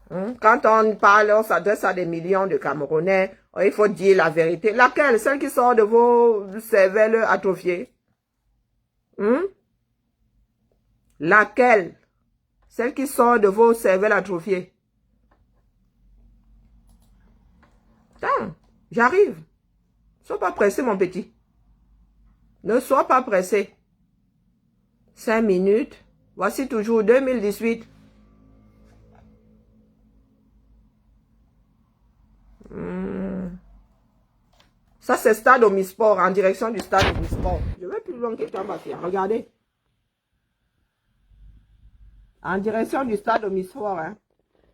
Quand on parle, on s'adresse à des millions de Camerounais, il faut dire la vérité. Laquelle? Celle qui sort de vos cervelles atrophiées? Laquelle? Celle qui sort de vos cervelles atrophiées? Attends, j'arrive. Ne sois pas pressé, mon petit. Ne sois pas pressé. 5 minutes. Voici toujours 2018. Ça, c'est Stade Omnisport, en direction du Stade Omnisport. Je vais plus loin que toi, ma fille. Regardez. En direction du Stade Omnisport. Hein.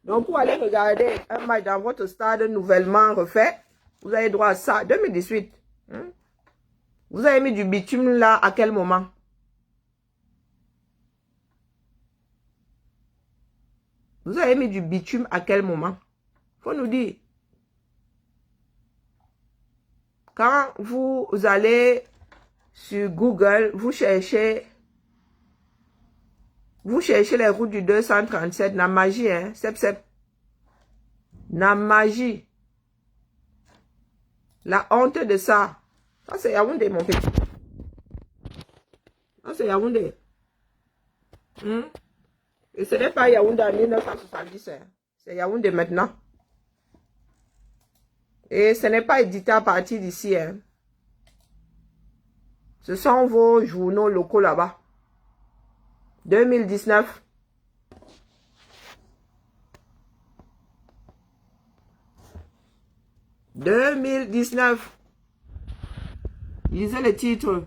Donc, pour aller regarder un match dans votre stade nouvellement refait, vous avez droit à ça. 2018. Vous avez mis du bitume là, à quel moment? Vous avez mis du bitume à quel moment? Faut nous dire. Quand vous allez sur Google, vous cherchez les routes du 237, na magie, hein, sep. Na magie. La honte de ça. Ça, c'est Yaoundé, mon petit. Ça, c'est Yaoundé. Et ce n'est pas Yaoundé en 1970, hein. C'est Yaoundé maintenant. Et ce n'est pas édité à partir d'ici. Hein. Ce sont vos journaux locaux là-bas. 2019. « 2019. Lisez le titre.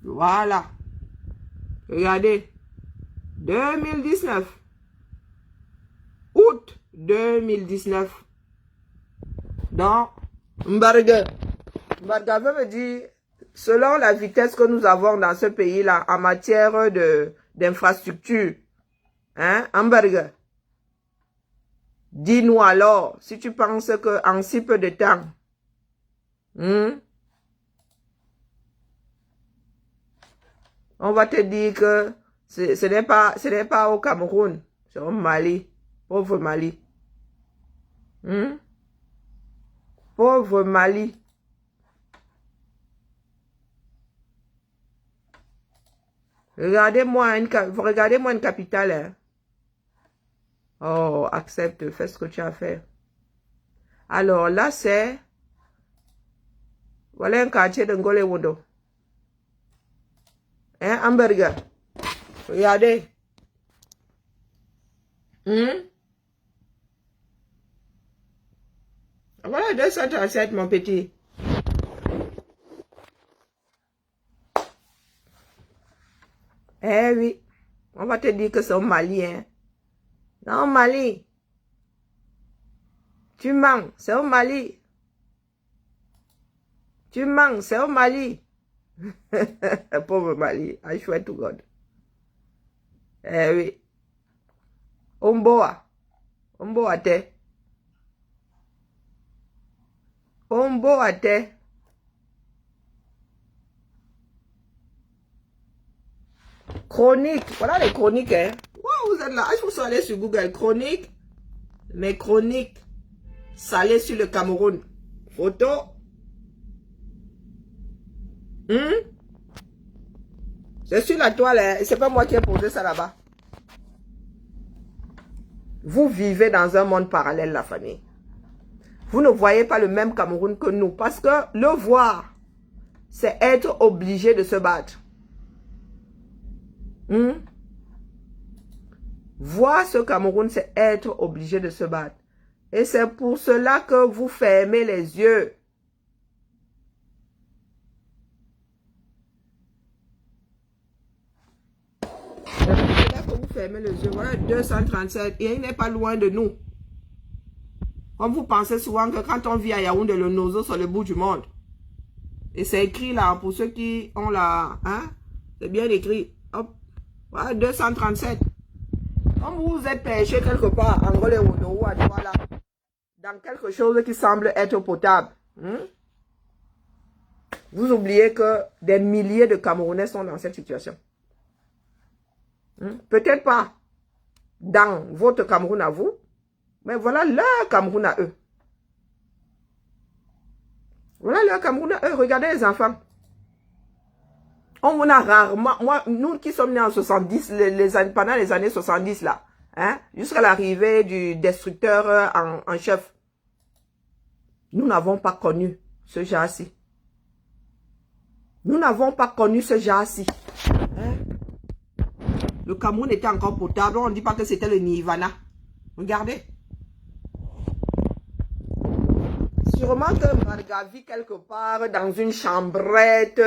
Voilà. Regardez. 2019. Août 2019. Donc, Mbarga. Mbarga veut me dire, selon la vitesse que nous avons dans ce pays-là, en matière d'infrastructure, hein, Mbarga, dis-nous alors, si tu penses qu'en si peu de temps, on va te dire que ce n'est pas au Cameroun, c'est au Mali. Pauvre Mali. Pauvre Mali. Regardez-moi une capitale. Hein. Oh, accepte, fais ce que tu as fait. Alors là, c'est... Voilà un quartier de Ngolé-Wondo. Hein, hamburger. Regardez. Voilà 237, mon petit. Eh oui. On va te dire que c'est au Mali, hein. Non, Mali. Tu mens, c'est au Mali. Tu mens, c'est au Mali. Pauvre Mali. I swear to God. Eh oui. Omboa. Omboa te. Omboa te. Chronique. Voilà les chroniques, hein. Wow, vous êtes là. Il faut aller sur Google. Chronique. Mes chroniques. Salées sur le Cameroun. Photo. C'est sur la toile, hein. C'est pas moi qui ai posé ça là-bas. Vous vivez dans un monde parallèle, la famille. Vous ne voyez pas le même Cameroun que nous. Parce que le voir, c'est être obligé de se battre. Voir ce Cameroun, c'est être obligé de se battre. Et c'est pour cela que vous fermez les yeux. C'est pour cela que vous fermez les yeux. Voilà 237. Et il n'est pas loin de nous. Comme vous pensez souvent que quand on vit à Yaoundé, le Nozo sur le bout du monde. Et c'est écrit là, pour ceux qui ont la... Hein? C'est bien écrit. Hop. Voilà 237. Comme vous êtes pêché quelque part, en Ngolé ou voilà, dans quelque chose qui semble être potable. Vous oubliez que des milliers de Camerounais sont dans cette situation. Peut-être pas dans votre Cameroun à vous, mais voilà leur Cameroun à eux. Voilà leur Cameroun à eux. Regardez les enfants. On a rarement, nous qui sommes nés en 70, pendant les années 70 là, hein, jusqu'à l'arrivée du destructeur en chef, nous n'avons pas connu ce genre-ci. Nous n'avons pas connu ce genre-ci. Hein? Le Cameroun était encore potable. On ne dit pas que c'était le Nirvana. Regardez. Sûrement que Marga vit quelque part dans une chambrette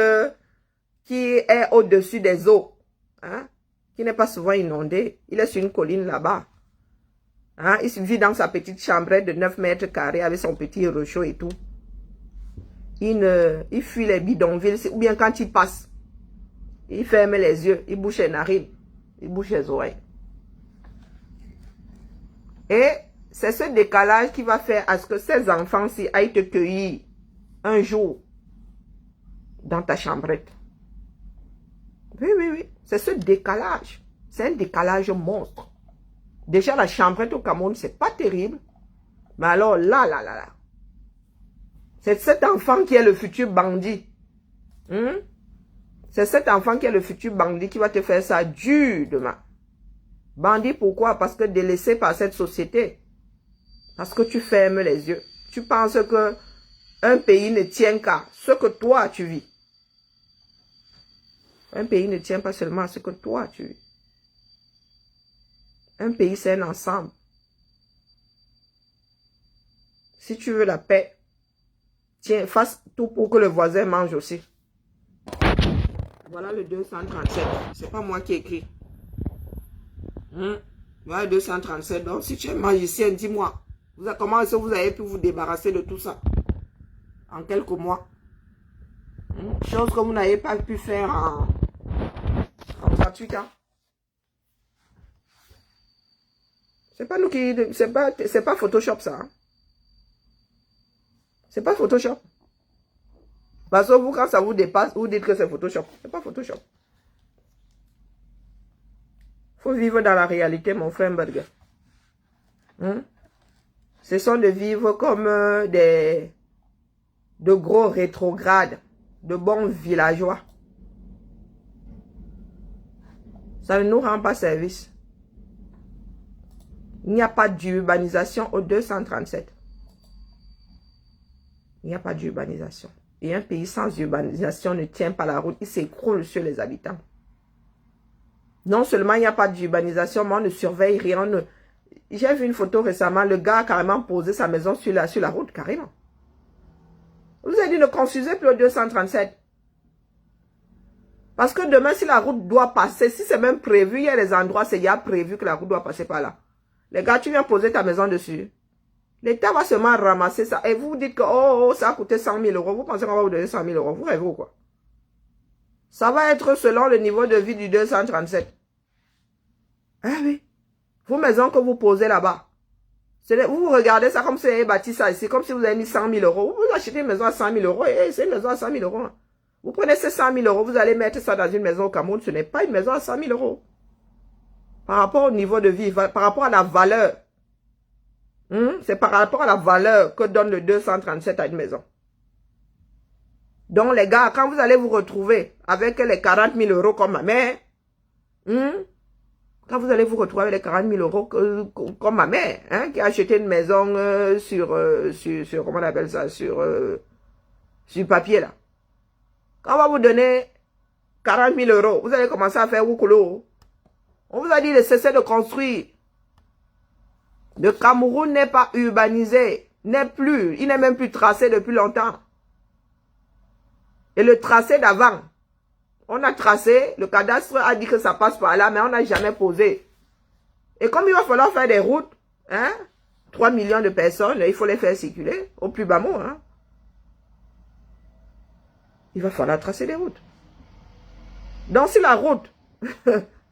qui est au-dessus des eaux. Hein? Qui n'est pas souvent inondée. Il est sur une colline là-bas. Hein? Il vit dans sa petite chambrette de 9 mètres carrés avec son petit rochaud et tout. Il fuit les bidonvilles. Ou bien quand il passe, il ferme les yeux, il bouche les narines, il bouche les oreilles. Et c'est ce décalage qui va faire à ce que ces enfants-ci aillent te cueillir un jour dans ta chambrette. Oui, oui, oui. C'est ce décalage. C'est un décalage monstre. Déjà, la chambrette au Cameroun, c'est pas terrible. Mais alors, là. C'est cet enfant qui est le futur bandit. C'est cet enfant qui est le futur bandit qui va te faire ça dur demain. Bandit, pourquoi? Parce que délaissé par cette société. Parce que tu fermes les yeux. Tu penses que un pays ne tient qu'à ce que toi tu vis. Un pays ne tient pas seulement à ce que toi tu vis. Un pays, c'est un ensemble. Si tu veux la paix, tiens, fasse tout pour que le voisin mange aussi. Voilà le 237. C'est pas moi qui écris. Voilà le 237. Donc, si tu es magicien, dis-moi. Comment est-ce que vous avez pu vous débarrasser de tout ça en quelques mois? Chose que vous n'avez pas pu faire en 38 ans. C'est pas nous qui... C'est pas Photoshop, ça. Hein? C'est pas Photoshop. Parce que vous, quand ça vous dépasse, vous dites que c'est Photoshop. C'est pas Photoshop. Faut vivre dans la réalité, mon frère Burger. Ce sont de vivre comme de gros rétrogrades, de bons villageois. Ça ne nous rend pas service. Il n'y a pas d'urbanisation au 237. Il n'y a pas d'urbanisation. Et un pays sans urbanisation ne tient pas la route. Il s'écroule sur les habitants. Non seulement il n'y a pas d'urbanisation, mais on ne surveille rien. J'ai vu une photo récemment. Le gars a carrément posé sa maison sur la route, carrément. Vous avez dit ne construisez plus au 237. Parce que demain, si la route doit passer, si c'est même prévu, il y a des endroits, c'est déjà prévu que la route doit passer par là. Les gars, tu viens poser ta maison dessus. L'État va seulement ramasser ça. Et vous dites que oh, ça a coûté 100 000 euros. Vous pensez qu'on va vous donner 100 000 euros. Vous rêvez ou quoi? Ça va être selon le niveau de vie du 237. Ah oui. Vos maisons que vous posez là-bas. Vous regardez ça comme si vous avez bâti ça ici. Comme si vous avez mis 100 000 euros. Vous achetez une maison à 100 000 euros. Et c'est une maison à 100 000 euros. Vous prenez ces 100 000 euros. Vous allez mettre ça dans une maison au Cameroun. Ce n'est pas une maison à 100 000 euros. Par rapport au niveau de vie. Par rapport à la valeur. C'est par rapport à la valeur que donne le 237 à une maison. Donc les gars, quand vous allez vous retrouver avec les 40 000 euros comme ma mère, quand vous allez vous retrouver avec les 40 000 euros comme ma mère, qui a acheté une maison sur comment on appelle ça, sur papier là. Quand on va vous donner 40 000 euros, vous allez commencer à faire Wukolo. On vous a dit de cesser de construire. Le Cameroun n'est pas urbanisé, il n'est même plus tracé depuis longtemps. Et le tracé d'avant, on a tracé, le cadastre a dit que ça passe par là, mais on n'a jamais posé. Et comme il va falloir faire des routes, 3 millions de personnes, il faut les faire circuler au plus bas mot. Il va falloir tracer des routes. Donc si la route,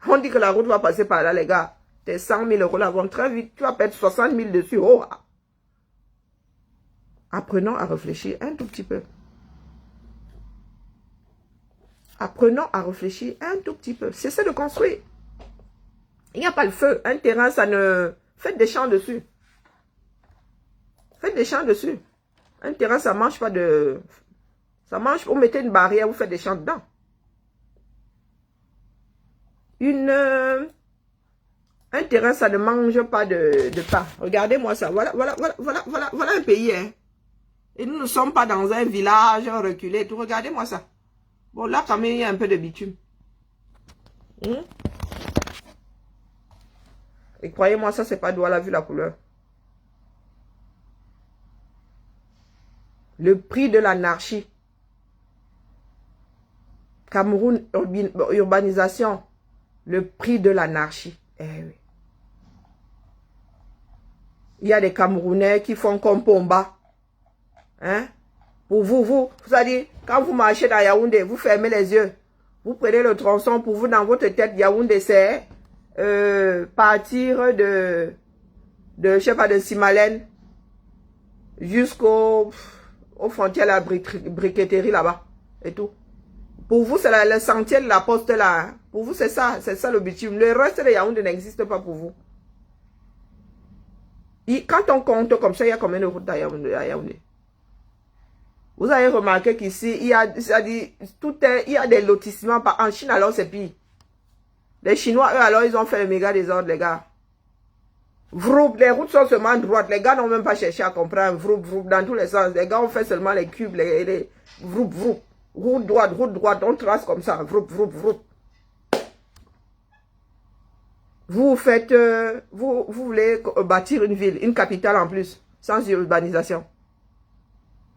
on dit que la route va passer par là, les gars, tes 100 000 euros là vont très vite, tu vas perdre 60 000 dessus. Oh. Apprenons à réfléchir un tout petit peu. Apprenons à réfléchir un tout petit peu. Cessez de construire. Il n'y a pas le feu. Un terrain, ça ne... Faites des champs dessus. Faites des champs dessus. Un terrain, ça ne mange pas de... Ça mange, vous mettez une barrière, vous faites des champs dedans. Un terrain, ça ne mange pas de pain. Regardez-moi ça. Voilà un pays. Hein. Et nous ne sommes pas dans un village reculé. Tout. Regardez-moi ça. Bon, là, quand même, il y a un peu de bitume. Et croyez-moi, ça, c'est pas Douala vu la couleur. Le prix de l'anarchie. Cameroun, urbanisation. Le prix de l'anarchie. Eh oui. Il y a des Camerounais qui font comme Pomba. Hein? Pour vous allez, quand vous marchez dans Yaoundé, vous fermez les yeux. Vous prenez le tronçon pour vous, dans votre tête, Yaoundé, c'est partir de je sais pas, de Simalène jusqu'aux frontières de la briqueterie là-bas. Et tout. Pour vous, c'est le sentier de la poste là. Hein? Pour vous, c'est ça le bitume. Le reste de Yaoundé n'existe pas pour vous. Quand on compte comme ça, il y a combien de routes à Yaoundé? Vous avez remarqué qu'ici, il y a des lotissements. En Chine, alors, c'est pire. Les Chinois, eux, alors, ils ont fait le méga désordre, les gars. Vroup, les routes sont seulement droites. Les gars n'ont même pas cherché à comprendre. Vroup, dans tous les sens. Les gars ont fait seulement les cubes, les vroup. Route droite, on trace comme ça. Vroup. Vous faites, vous voulez bâtir une ville, une capitale en plus, sans urbanisation.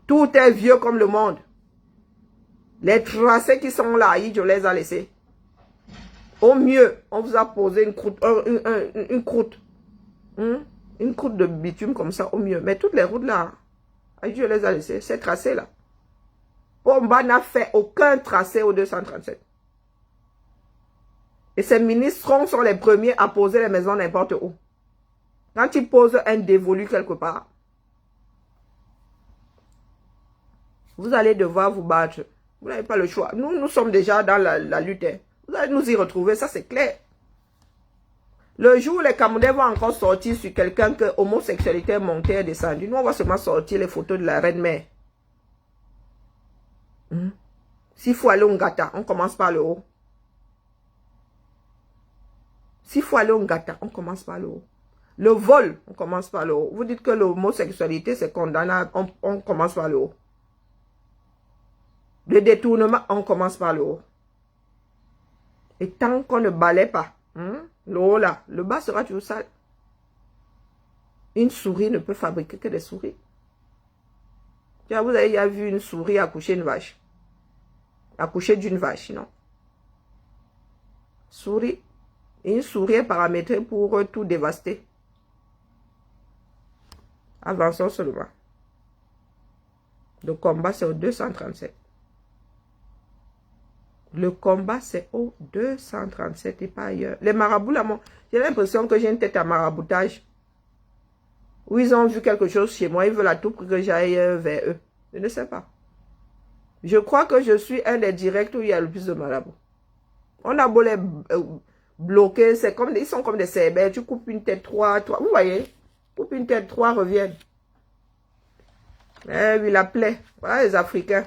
Tout est vieux comme le monde. Les tracés qui sont là, je les ai laissés. Au mieux, on vous a posé une croûte, une croûte de bitume comme ça, au mieux. Mais toutes les routes là, je les ai laissées, ces tracés là. Pomba n'a fait aucun tracé au 237. Et ces ministres sont les premiers à poser les maisons n'importe où. Quand ils posent un dévolu quelque part, vous allez devoir vous battre. Vous n'avez pas le choix. Nous sommes déjà dans la lutte. Hein. Vous allez nous y retrouver, ça c'est clair. Le jour où les Camerounais vont encore sortir sur quelqu'un que l'homosexualité est montée et descendue, nous on va seulement sortir les photos de la reine-mère. S'il faut aller au Ngata, on commence par le haut. S'il faut aller au Ngata, on commence par le haut. Le vol, on commence par le haut. Vous dites que l'homosexualité, c'est condamnable, on commence par le haut. Le détournement, on commence par le haut. Et tant qu'on ne balaie pas, le haut là, le bas sera toujours sale. Une souris ne peut fabriquer que des souris. Vous avez déjà vu une souris accoucher une vache? Accoucher d'une vache, non? Souris. Une souris est paramétrée pour tout dévaster. Avançons seulement. Le combat, c'est au 237. Le combat, c'est au 237 et pas ailleurs. Les marabouts, là, j'ai l'impression que j'ai une tête à maraboutage. Ou ils ont vu quelque chose chez moi, ils veulent à tout prix que j'aille vers eux. Je ne sais pas. Je crois que je suis un des directs où il y a le plus de marabouts. On a beau les bloquer, c'est comme ils sont comme des cerbères. Tu coupes une tête, trois, vous voyez? Coupe une tête, trois reviennent. Eh oui, la plaie. Voilà les Africains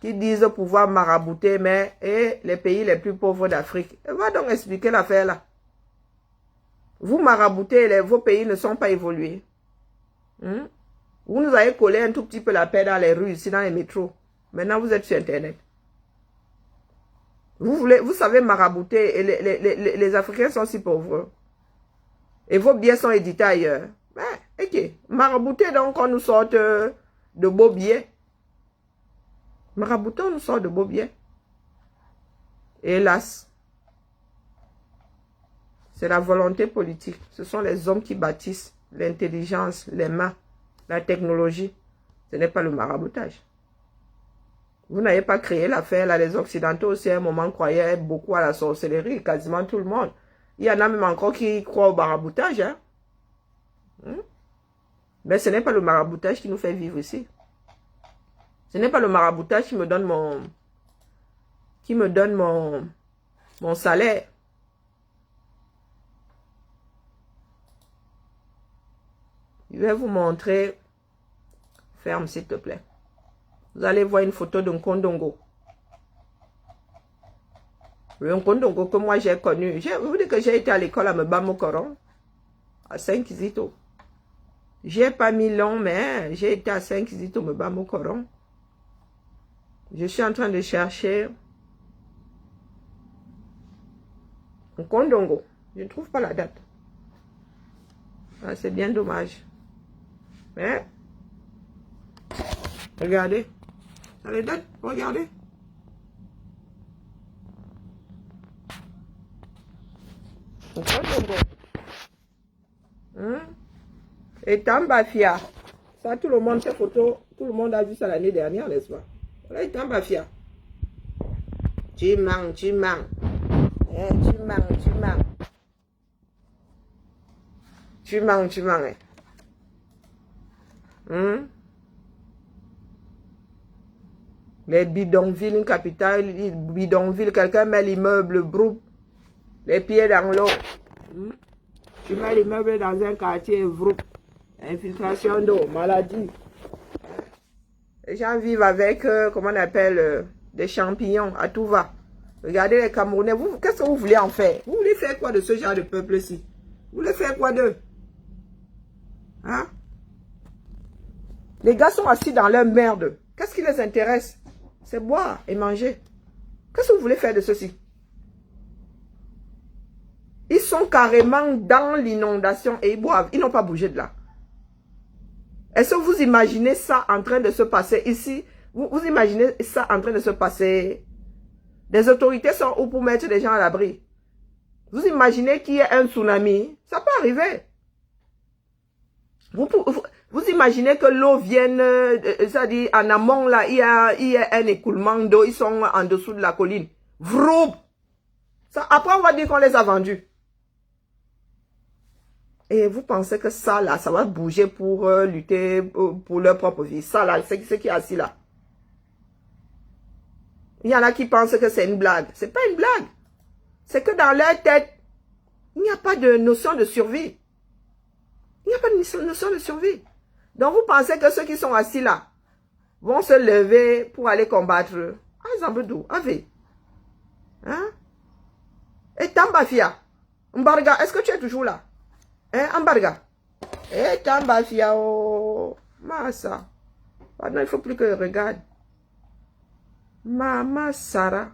qui disent pouvoir marabouter, mais les pays les plus pauvres d'Afrique. Va donc expliquer l'affaire là. Vous maraboutez, vos pays ne sont pas évolués. Vous nous avez collé un tout petit peu la paix dans les rues, ici dans les métros. Maintenant, vous êtes sur Internet. Vous savez marabouter, et les Africains sont si pauvres. Et vos billets sont édités ailleurs. Ok. Marabouter, donc, on nous sort de beaux billets. Marabouter, on nous sort de beaux billets. Hélas. C'est la volonté politique. Ce sont les hommes qui bâtissent l'intelligence, les mains, la technologie. Ce n'est pas le maraboutage. Vous n'avez pas créé l'affaire là. Les Occidentaux aussi à un moment croyaient beaucoup à la sorcellerie. Quasiment tout le monde. Il y en a même encore qui croient au maraboutage. Hein? Mais ce n'est pas le maraboutage qui nous fait vivre ici. Ce n'est pas le maraboutage qui me donne qui me donne mon salaire. Je vais vous montrer. Ferme, s'il te plaît. Vous allez voir une photo d'un Kondongo. Le Kondongo que moi j'ai connu. Vous dites que j'ai été à l'école à Mbamoukoron, à Saint-Kizito. J'ai pas mis long, mais j'ai été à Saint-Kizito, Mbamoukoron. Je suis en train de chercher un Kondongo. Je ne trouve pas la date. Ah, c'est bien dommage. Mais, regardez. Ça les date, regardez. Un Kondongo. Et Tambafia. Ça, tout le monde, ces photos, tout le monde a vu ça l'année dernière, n'est-ce pas? Voilà, Tambafia. Tu manques. Tu manques. Les bidonvilles, une capitale, bidonville, quelqu'un met l'immeuble, broupe, les pieds dans l'eau. Tu mets l'immeuble dans un quartier, broupe, infiltration d'eau, maladie. Les gens vivent avec, comment on appelle, des champignons, à tout va. Regardez les Camerounais, qu'est-ce que vous voulez en faire? Vous voulez faire quoi de ce genre de peuple-ci? Vous voulez faire quoi d'eux? Hein? Les gars sont assis dans leur merde. Qu'est-ce qui les intéresse? C'est boire et manger. Qu'est-ce que vous voulez faire de ceci? Ils sont carrément dans l'inondation et ils boivent. Ils n'ont pas bougé de là. Est-ce que vous imaginez ça en train de se passer ici? Vous imaginez ça en train de se passer? Les autorités sont où pour mettre les gens à l'abri? Vous imaginez qu'il y ait un tsunami? Ça peut arriver. Vous imaginez que l'eau vienne, c'est-à-dire en amont, là, il y a un écoulement d'eau, ils sont en dessous de la colline. Vroom! Ça, après, on va dire qu'on les a vendus. Et vous pensez que ça, là, ça va bouger pour lutter pour leur propre vie. Ça, là, c'est ce qui est assis là. Il y en a qui pensent que c'est une blague. C'est pas une blague. C'est que dans leur tête, il n'y a pas de notion de survie. Il n'y a pas de notion de survie. Donc, vous pensez que ceux qui sont assis là vont se lever pour aller combattre. Ah, Zambedou, Ave. Hein? Et Tambafia. Mbarga, est-ce que tu es toujours là? Hein, Mbarga? Et Tambafia, oh. Massa. Maintenant, il ne faut plus que je regarde. Maman Sarah.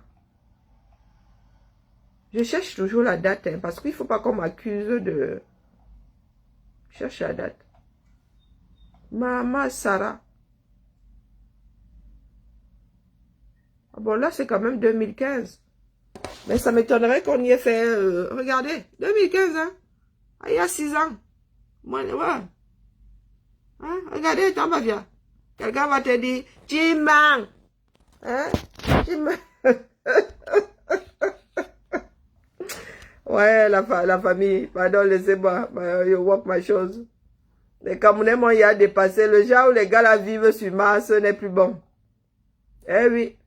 Je cherche toujours la date, hein, parce qu'il ne faut pas qu'on m'accuse de... Je cherche la date. Maman Sarah. Ah bon, là, c'est quand même 2015. Mais ça m'étonnerait qu'on y ait fait... regardez, 2015, hein. Ah, il y a 6 ans. Moi, ouais. Hein? Regardez, Tambavia. Quelqu'un va te dire, tu manques. Hein? Ouais, la famille. Pardon, laissez-moi. You walk my chose. Les Camerounais m'ont y a dépassé. Le genre où les gars là vivent sur Mars n'est plus bon. Eh oui.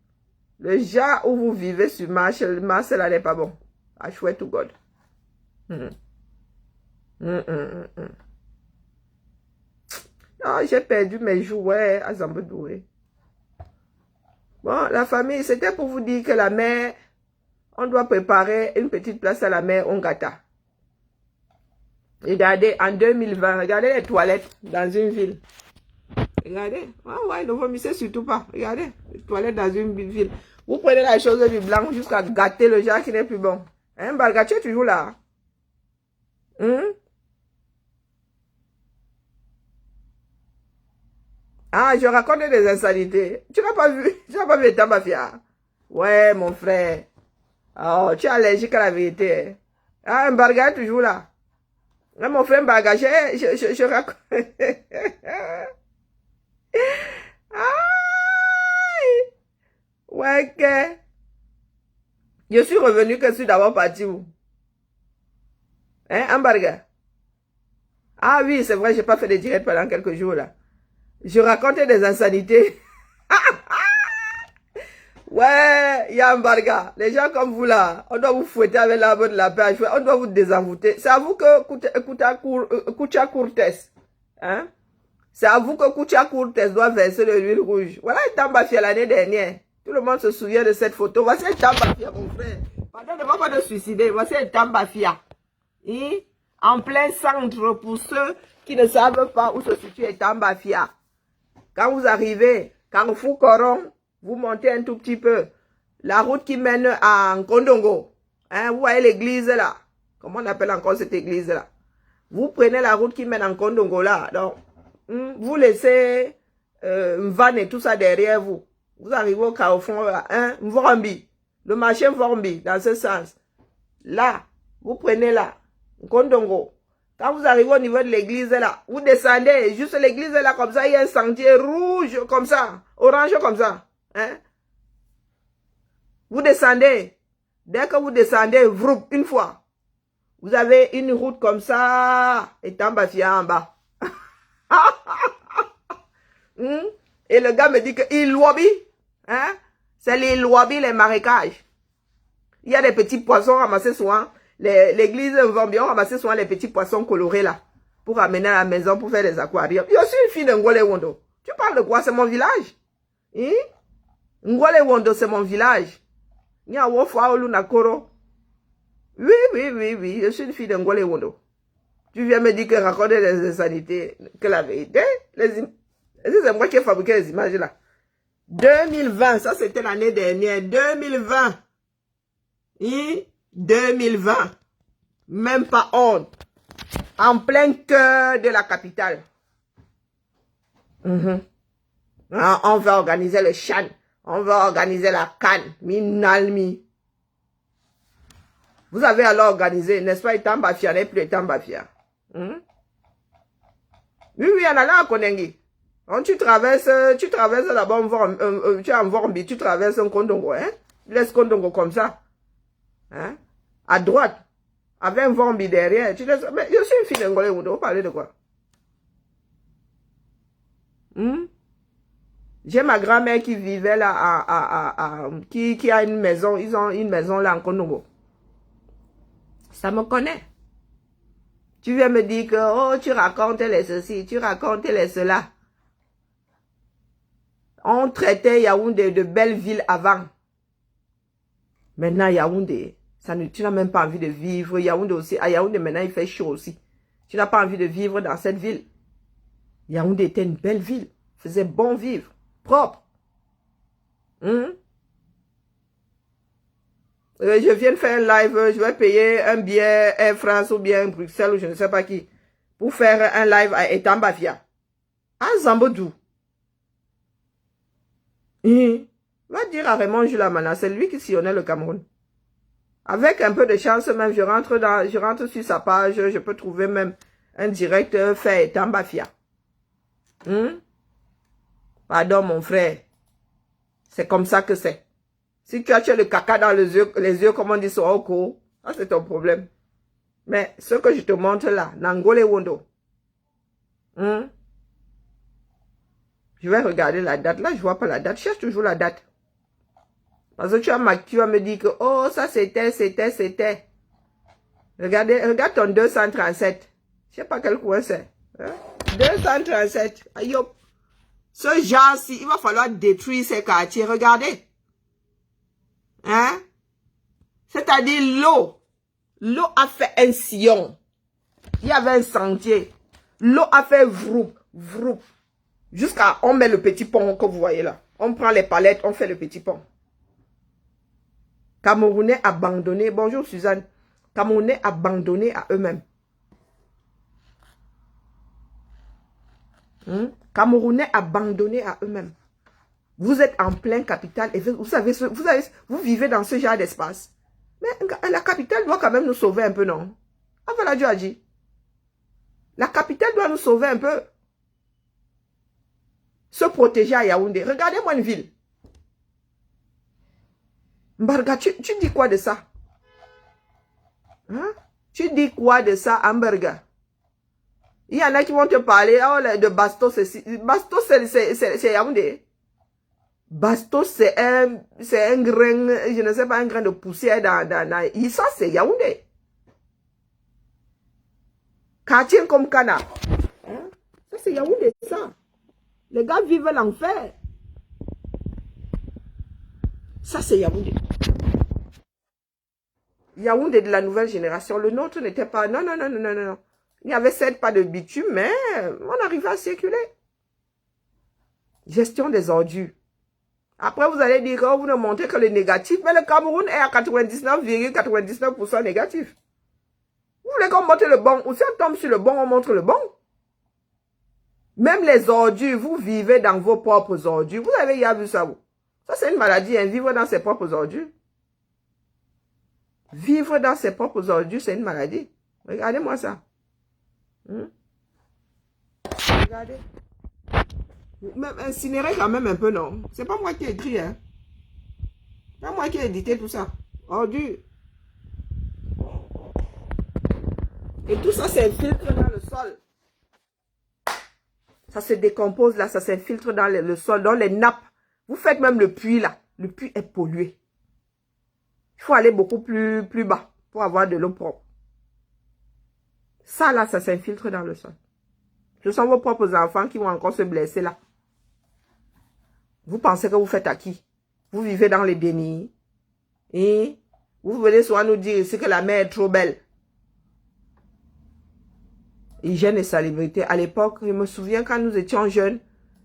Le genre où vous vivez sur Mars là n'est pas bon. I swear to God. Non, j'ai perdu mes jouets à Zambedoué. Bon, la famille, c'était pour vous dire que la mer, on doit préparer une petite place à la mer Ongata. Regardez, en 2020, regardez les toilettes dans une ville. Regardez. Ouais, ne vomissez surtout pas. Regardez, les toilettes dans une ville. Vous prenez la chose du blanc jusqu'à gâter le genre qui n'est plus bon. Hein, Barga, tu es toujours là? Ah, je raconte des insanités. Tu n'as pas vu? Tu n'as pas vu Tambafia? Ouais, mon frère. Oh, tu es allergique à la vérité. Ah, Mbarga est toujours là. Ah, mon frère Mbarga, je raconte. Aïe! Ouais, que... Je suis revenu que je suis d'abord parti où? Hein, Mbarga? Ah oui, c'est vrai, j'ai pas fait de direct pendant quelques jours là. Je racontais des insanités. Ouais, Yambarga, les gens comme vous là, on doit vous fouetter avec l'arbre de la paix, on doit vous désenvoûter. C'est à vous que Koucha Cortes, hein? C'est à vous que Koucha Cortes doit verser de l'huile rouge. Voilà Tambafia l'année dernière. Tout le monde se souvient de cette photo. Voici Tambafia, mon frère. Pardon, ne va pas te suicider. Voici Tambafia. En plein centre, pour ceux qui ne savent pas où se situe Tambafia. Quand vous arrivez, Carrefour Coron, vous montez un tout petit peu. La route qui mène à Nkondongo. Hein, vous voyez l'église là. Comment on appelle encore cette église là? Vous prenez la route qui mène à Nkondongo là. Donc, vous laissez Mvan et tout ça derrière vous. Vous arrivez au Carrefour là. Hein, Mvorombi. Le marché Mvorombi, dans ce sens. Là, vous prenez là. Nkondongo. Quand vous arrivez au niveau de l'église là, vous descendez, juste l'église là, comme ça, il y a un sentier rouge comme ça, orange comme ça. Hein? Vous descendez. Dès que vous descendez, vroup, une fois, vous avez une route comme ça, et Tambafia en bas. Et le gars me dit que il Wabi, hein? C'est les Wabi, les marécages. Il y a des petits poissons ramassés souvent. L'église va bien ramasser souvent les petits poissons colorés là. Pour amener à la maison pour faire des aquariums. Je suis une fille de Ngole Wondo. Tu parles de quoi? C'est mon village. Ngole Wondo, c'est mon village. Oui, je suis une fille de Ngole Wondo. Tu viens me dire que raconter les insanités, que la vérité, c'est moi qui ai fabriqué les images là. 2020, ça c'était l'année dernière. 2020. 2020. Même pas honte. En plein cœur de la capitale. On va organiser le Chan. On va organiser la Cannes. Minalmi. Vous avez alors organisé, n'est-ce pas, Tambafia, n'est plus Tambafia. Oui, on a là à Konengi. Tu traverses là-bas, tu es en Vormbi, tu traverses un Kondongo, hein? Tu laisses Kondongo comme ça. Hein? À droite, avec un Vormbi derrière. Tu laisses... Mais je suis une fille d'Angolais, vous parlez de quoi? J'ai ma grand-mère qui vivait là, qui a une maison, ils ont une maison là en Kondongo. Ça me connaît. Tu viens me dire que, oh, tu racontes les ceci, tu racontes les cela. On traitait Yaoundé de belles villes avant. Maintenant, Yaoundé, tu n'as même pas envie de vivre. Yaoundé aussi, à Yaoundé, maintenant, il fait chaud aussi. Tu n'as pas envie de vivre dans cette ville. Yaoundé était une belle ville. Faisait bon vivre. Propre. Je viens de faire un live, je vais payer un billet Air France ou bien Bruxelles ou je ne sais pas qui pour faire un live à Tambafia. À Zambodou. Va dire à Raymond Julamana, c'est lui qui sillonnait le Cameroun. Avec un peu de chance même, je rentre sur sa page, je peux trouver même un direct fait Tambafia. Pardon mon frère. C'est comme ça que c'est. Si tu as le caca dans les yeux, comme on dit sur Oko, ça c'est ton problème. Mais ce que je te montre là, Nangole Wondo. Je vais regarder la date. Là, je vois pas la date. Je cherche toujours la date. Parce que tu vas me dire que, oh, ça c'était. Regarde ton 237. Je sais pas quel coin c'est. 237. Aïe, hop. Ce genre-ci, il va falloir détruire ces quartiers. Regardez. Hein? C'est-à-dire l'eau. L'eau a fait un sillon. Il y avait un sentier. L'eau a fait vroup. Jusqu'à, on met le petit pont que vous voyez là. On prend les palettes, on fait le petit pont. Camerounais abandonnés. Bonjour Suzanne. Camerounais abandonnés à eux-mêmes. Camerounais abandonnés à eux-mêmes. Vous êtes en plein capitale et vous vivez dans ce genre d'espace. Mais la capitale doit quand même nous sauver un peu, non? Ah voilà, Dieu a dit. La capitale doit nous sauver un peu. Se protéger à Yaoundé. Regardez-moi une ville. Mbarga, tu dis quoi de ça? Hein? Tu dis quoi de ça, Amberga? Il y en a qui vont te parler de Bastos. Bastos, c'est Yaoundé. Bastos, c'est un grain, je ne sais pas, un grain de poussière ça, c'est Yaoundé. Quartier comme Cana. Hein? Ça, c'est Yaoundé, ça. Les gars vivent l'enfer. Ça, c'est Yaoundé. Yaoundé de la nouvelle génération. Le nôtre n'était pas... Non, non, non, non, non, non. Il y avait certes pas de bitume, mais on arrivait à circuler. Gestion des ordures. Après, vous allez dire que vous ne montrez que le négatif, mais le Cameroun est à 99,99% négatif. Vous voulez qu'on montre le bon, ou si on tombe sur le bon, on montre le bon. Même les ordures, vous vivez dans vos propres ordures. Vous avez déjà vu ça, vous? Ça, c'est une maladie, hein, vivre dans ses propres ordures. Vivre dans ses propres ordures, c'est une maladie. Regardez-moi ça. Regardez. Même incinéré quand même un peu, non? C'est pas moi qui ai écrit, hein. C'est pas moi qui ai édité tout ça. Ordures. Et tout ça s'infiltre dans le sol. Ça se décompose là, ça s'infiltre dans le sol, dans les nappes. Vous faites même le puits là. Le puits est pollué. Il faut aller beaucoup plus bas pour avoir de l'eau propre. Ça là, ça s'infiltre dans le sol. Ce sont vos propres enfants qui vont encore se blesser là. Vous pensez que vous faites à qui? Vous vivez dans les dénis. Et vous venez souvent nous dire ici que la mer est trop belle. Hygiène et salubrité. À l'époque, je me souviens quand nous étions jeunes,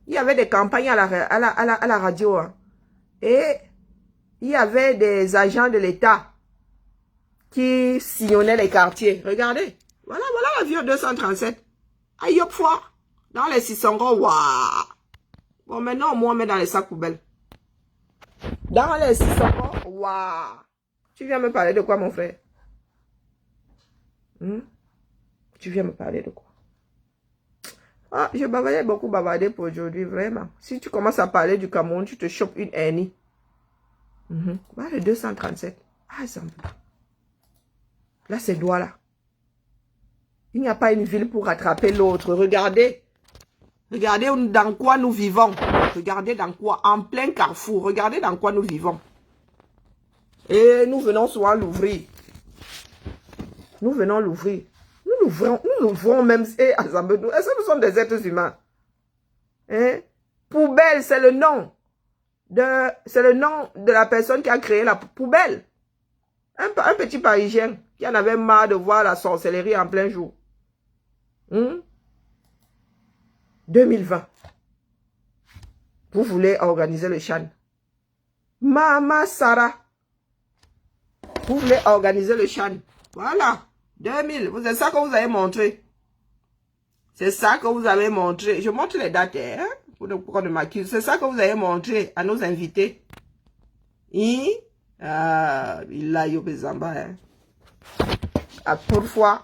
il y avait des campagnes à la radio. Hein. Et il y avait des agents de l'État qui sillonnaient les quartiers. Regardez. Voilà l'avion 237. À Yopfoa. Dans les Sissongo. Waouh. Bon, maintenant, au moins, on met dans les sacs poubelles. Dans les Sissongo. Waouh. Tu viens me parler de quoi, mon frère? Tu viens me parler de quoi? Ah, je bavardais beaucoup bavardé pour aujourd'hui, vraiment. Si tu commences à parler du Cameroun, tu te chopes une hernie. Voilà le 237. Ah, ça me... Là, c'est Douala. Il n'y a pas une ville pour rattraper l'autre. Regardez. Regardez dans quoi nous vivons. Regardez dans quoi. En plein carrefour. Regardez dans quoi nous vivons. Et nous venons souvent l'ouvrir. Nous venons l'ouvrir. Nous l'ouvrons même. Est-ce que nous sommes des êtres humains? Hein? Poubelle, c'est le nom. C'est le nom de la personne qui a créé la poubelle. Un petit Parisien qui en avait marre de voir la sorcellerie en plein jour. 2020. Vous voulez organiser le Chan. Mama Sarah. Vous voulez organiser le Chan. Voilà. 2000. C'est ça que vous avez montré. C'est ça que vous avez montré. Je montre les dates, hein, pour qu'on ne m'accuse. C'est ça que vous avez montré à nos invités. Ah, il a eu Bezamba, hein. À pourquoi?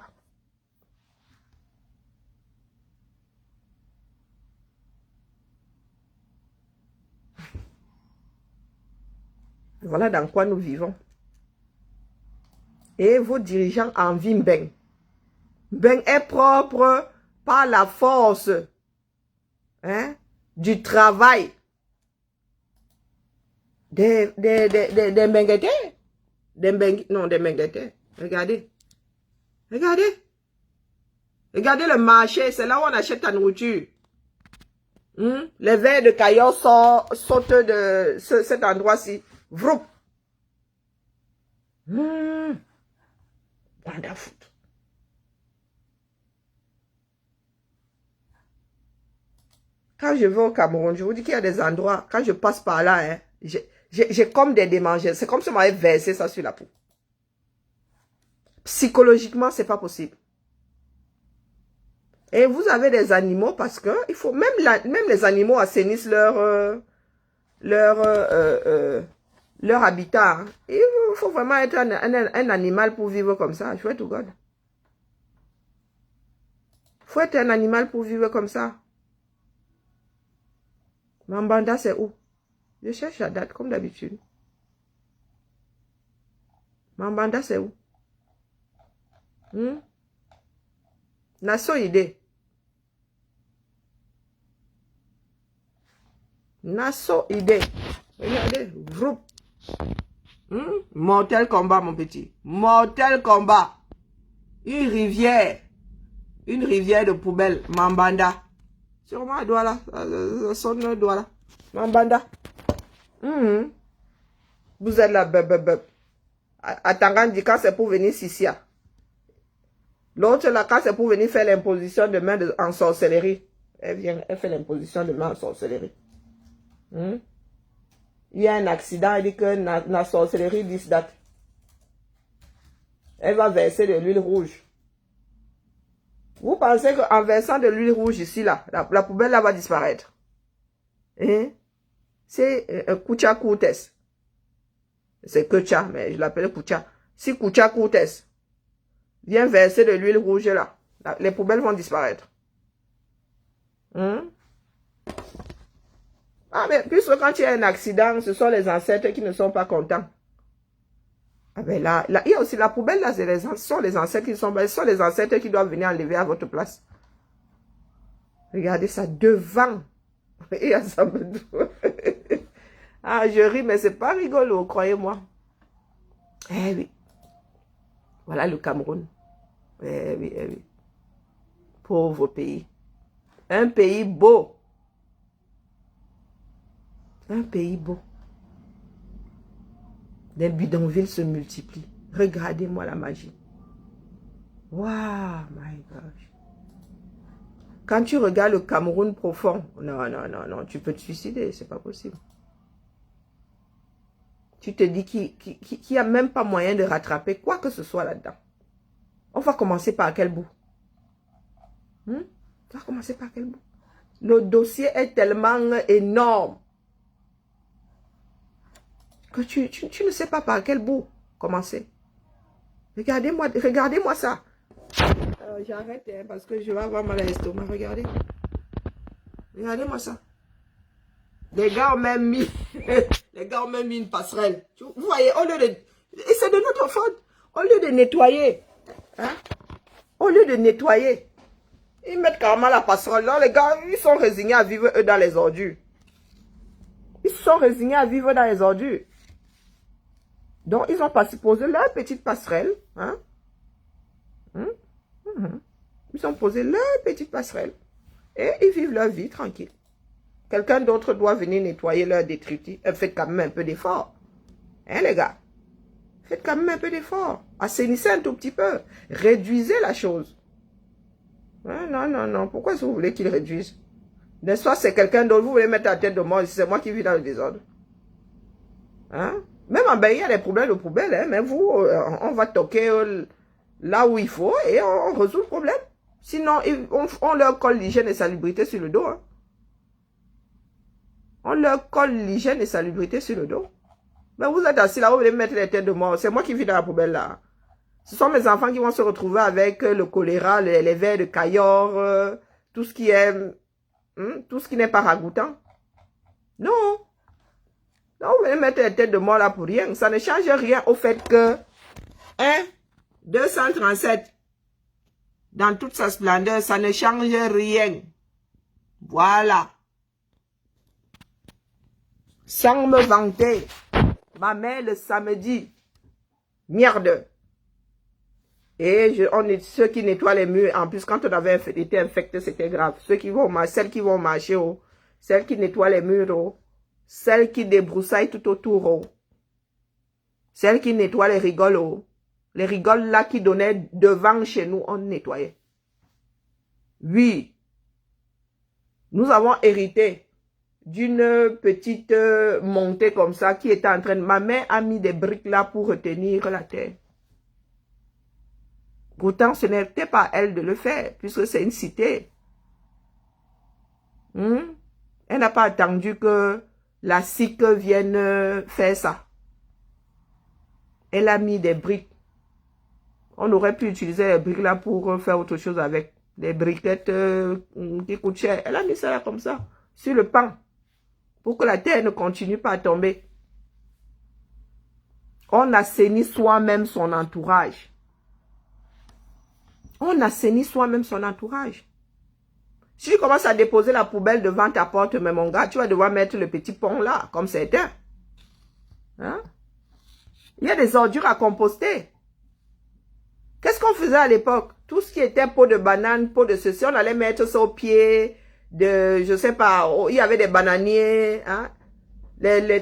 Voilà dans quoi nous vivons. Et vos dirigeants envient Ben. Ben est propre par la force, hein, du travail des Benguetés. Non, des Benguetés. Regardez. Regardez. Regardez le marché. C'est là où on achète ta nourriture. Les verres de caillot sautent de cet endroit-ci. Vroup. Bande à foutre. Quand je vais au Cameroun, je vous dis qu'il y a des endroits, quand je passe par là, hein, j'ai comme des démangeurs. C'est comme si on m'avait versé ça sur la peau. Psychologiquement, c'est pas possible. Et vous avez des animaux parce que il faut même les animaux assainissent leur habitat. Hein. Il faut vraiment être un animal pour vivre comme ça. Je to God. Il faut être un animal pour vivre comme ça. Mambanda, c'est où? Je cherche la date comme d'habitude. Mambanda, c'est où? Nation idée. Nassau idée. Regardez, groupe. Mortel combat, mon petit. Mortel combat. Une rivière de poubelle. Mambanda. Sûrement à Douala. Son Douala. Mambanda. Vous êtes là, à Tangandi, quand c'est pour venir Sissia. L'autre là, quand c'est pour venir faire l'imposition de main en sorcellerie. Elle vient, elle fait l'imposition de main en sorcellerie. Il y a un accident, elle dit que la sorcellerie dit date. Elle va verser de l'huile rouge. Vous pensez qu'en versant de l'huile rouge ici, là, la poubelle là va disparaître. C'est Kucha Koutes. C'est Kucha, mais je l'appelle Kucha. Si Kucha Koutes vient verser de l'huile rouge là, les poubelles vont disparaître. Ah, mais puisque quand il y a un accident, ce sont les ancêtres qui ne sont pas contents. Ah ben là, il y a aussi la poubelle, là, ce sont les ancêtres qui sont, ce sont les ancêtres qui doivent venir enlever à votre place. Regardez ça, devant. Il y a ça. Ah, je ris, mais c'est pas rigolo, croyez-moi. Eh oui. Voilà le Cameroun. Eh oui, eh oui. Pauvre pays. Un pays beau. Un pays beau. Les bidonvilles se multiplient. Regardez-moi la magie. Wow, my gosh. Quand tu regardes le Cameroun profond, non, tu peux te suicider, c'est pas possible. Tu te dis qu'il n'y a même pas moyen de rattraper quoi que ce soit là-dedans. On va commencer par quel bout? On va commencer par quel bout? Le dossier est tellement énorme que tu ne sais pas par quel bout commencer. Regardez-moi ça. J'arrête parce que je vais avoir mal à l'estomac. Regardez. Regardez-moi ça. Les gars ont même mis, une passerelle. Vous voyez, au lieu de... Et c'est de notre faute. Au lieu de nettoyer, au lieu de nettoyer, ils mettent carrément la passerelle. Là, les gars, ils sont résignés à vivre eux dans les ordures. Ils sont résignés à vivre dans les ordures. Donc, ils ont posé leur petite passerelle. Ils ont posé leur petite passerelle. Et ils vivent leur vie tranquille. Quelqu'un d'autre doit venir nettoyer leur détritus. Faites quand même un peu d'effort. Hein, les gars? Faites quand même un peu d'effort. Assainissez un tout petit peu. Réduisez la chose. Non. Pourquoi est-ce que vous voulez qu'ils réduisent? N'est-ce pas, c'est quelqu'un d'autre. Vous voulez mettre la tête de moi. C'est moi qui vis dans le désordre. Même en bain, il y a des problèmes de poubelle. Mais vous, on va toquer là où il faut et on résout le problème. Sinon, on leur colle l'hygiène et salubrité sur le dos. On leur colle l'hygiène et salubrité sur le dos. Mais vous êtes assis là, vous voulez mettre les têtes de mort. C'est moi qui vis dans la poubelle là. Ce sont mes enfants qui vont se retrouver avec le choléra, les vers de Cayor, tout ce qui est, tout ce qui n'est pas ragoûtant. Non. Non, vous voulez mettre les têtes de mort là pour rien. Ça ne change rien au fait que 237 dans toute sa splendeur, ça ne change rien. Voilà. Sans me vanter, ma mère le samedi, merde. Et on est ceux qui nettoient les murs. En plus, quand on avait été infecté, c'était grave. Celles qui vont marcher, celles qui nettoient les murs, celles qui débroussaillent tout autour, celles qui nettoient les rigoles, les rigoles là qui donnaient devant chez nous, on nettoyait. Oui, nous avons hérité d'une petite montée comme ça qui était en train de... Ma mère a mis des briques là pour retenir la terre. Pourtant, ce n'était pas à elle de le faire, puisque c'est une cité. Elle n'a pas attendu que la SIC vienne faire ça. Elle a mis des briques. On aurait pu utiliser les briques là pour faire autre chose avec. Des briquettes qui coûtent cher. Elle a mis ça là comme ça, sur le pan, pour que la terre ne continue pas à tomber. On assainit soi-même son entourage. On assainit soi-même son entourage. Si tu commences à déposer la poubelle devant ta porte, mais mon gars, tu vas devoir mettre le petit pont là, comme certains. Hein? Il y a des ordures à composter. Qu'est-ce qu'on faisait à l'époque? Tout ce qui était peau de banane, peau de ceci, on allait mettre ça au pied de, je sais pas, il y avait des bananiers, hein?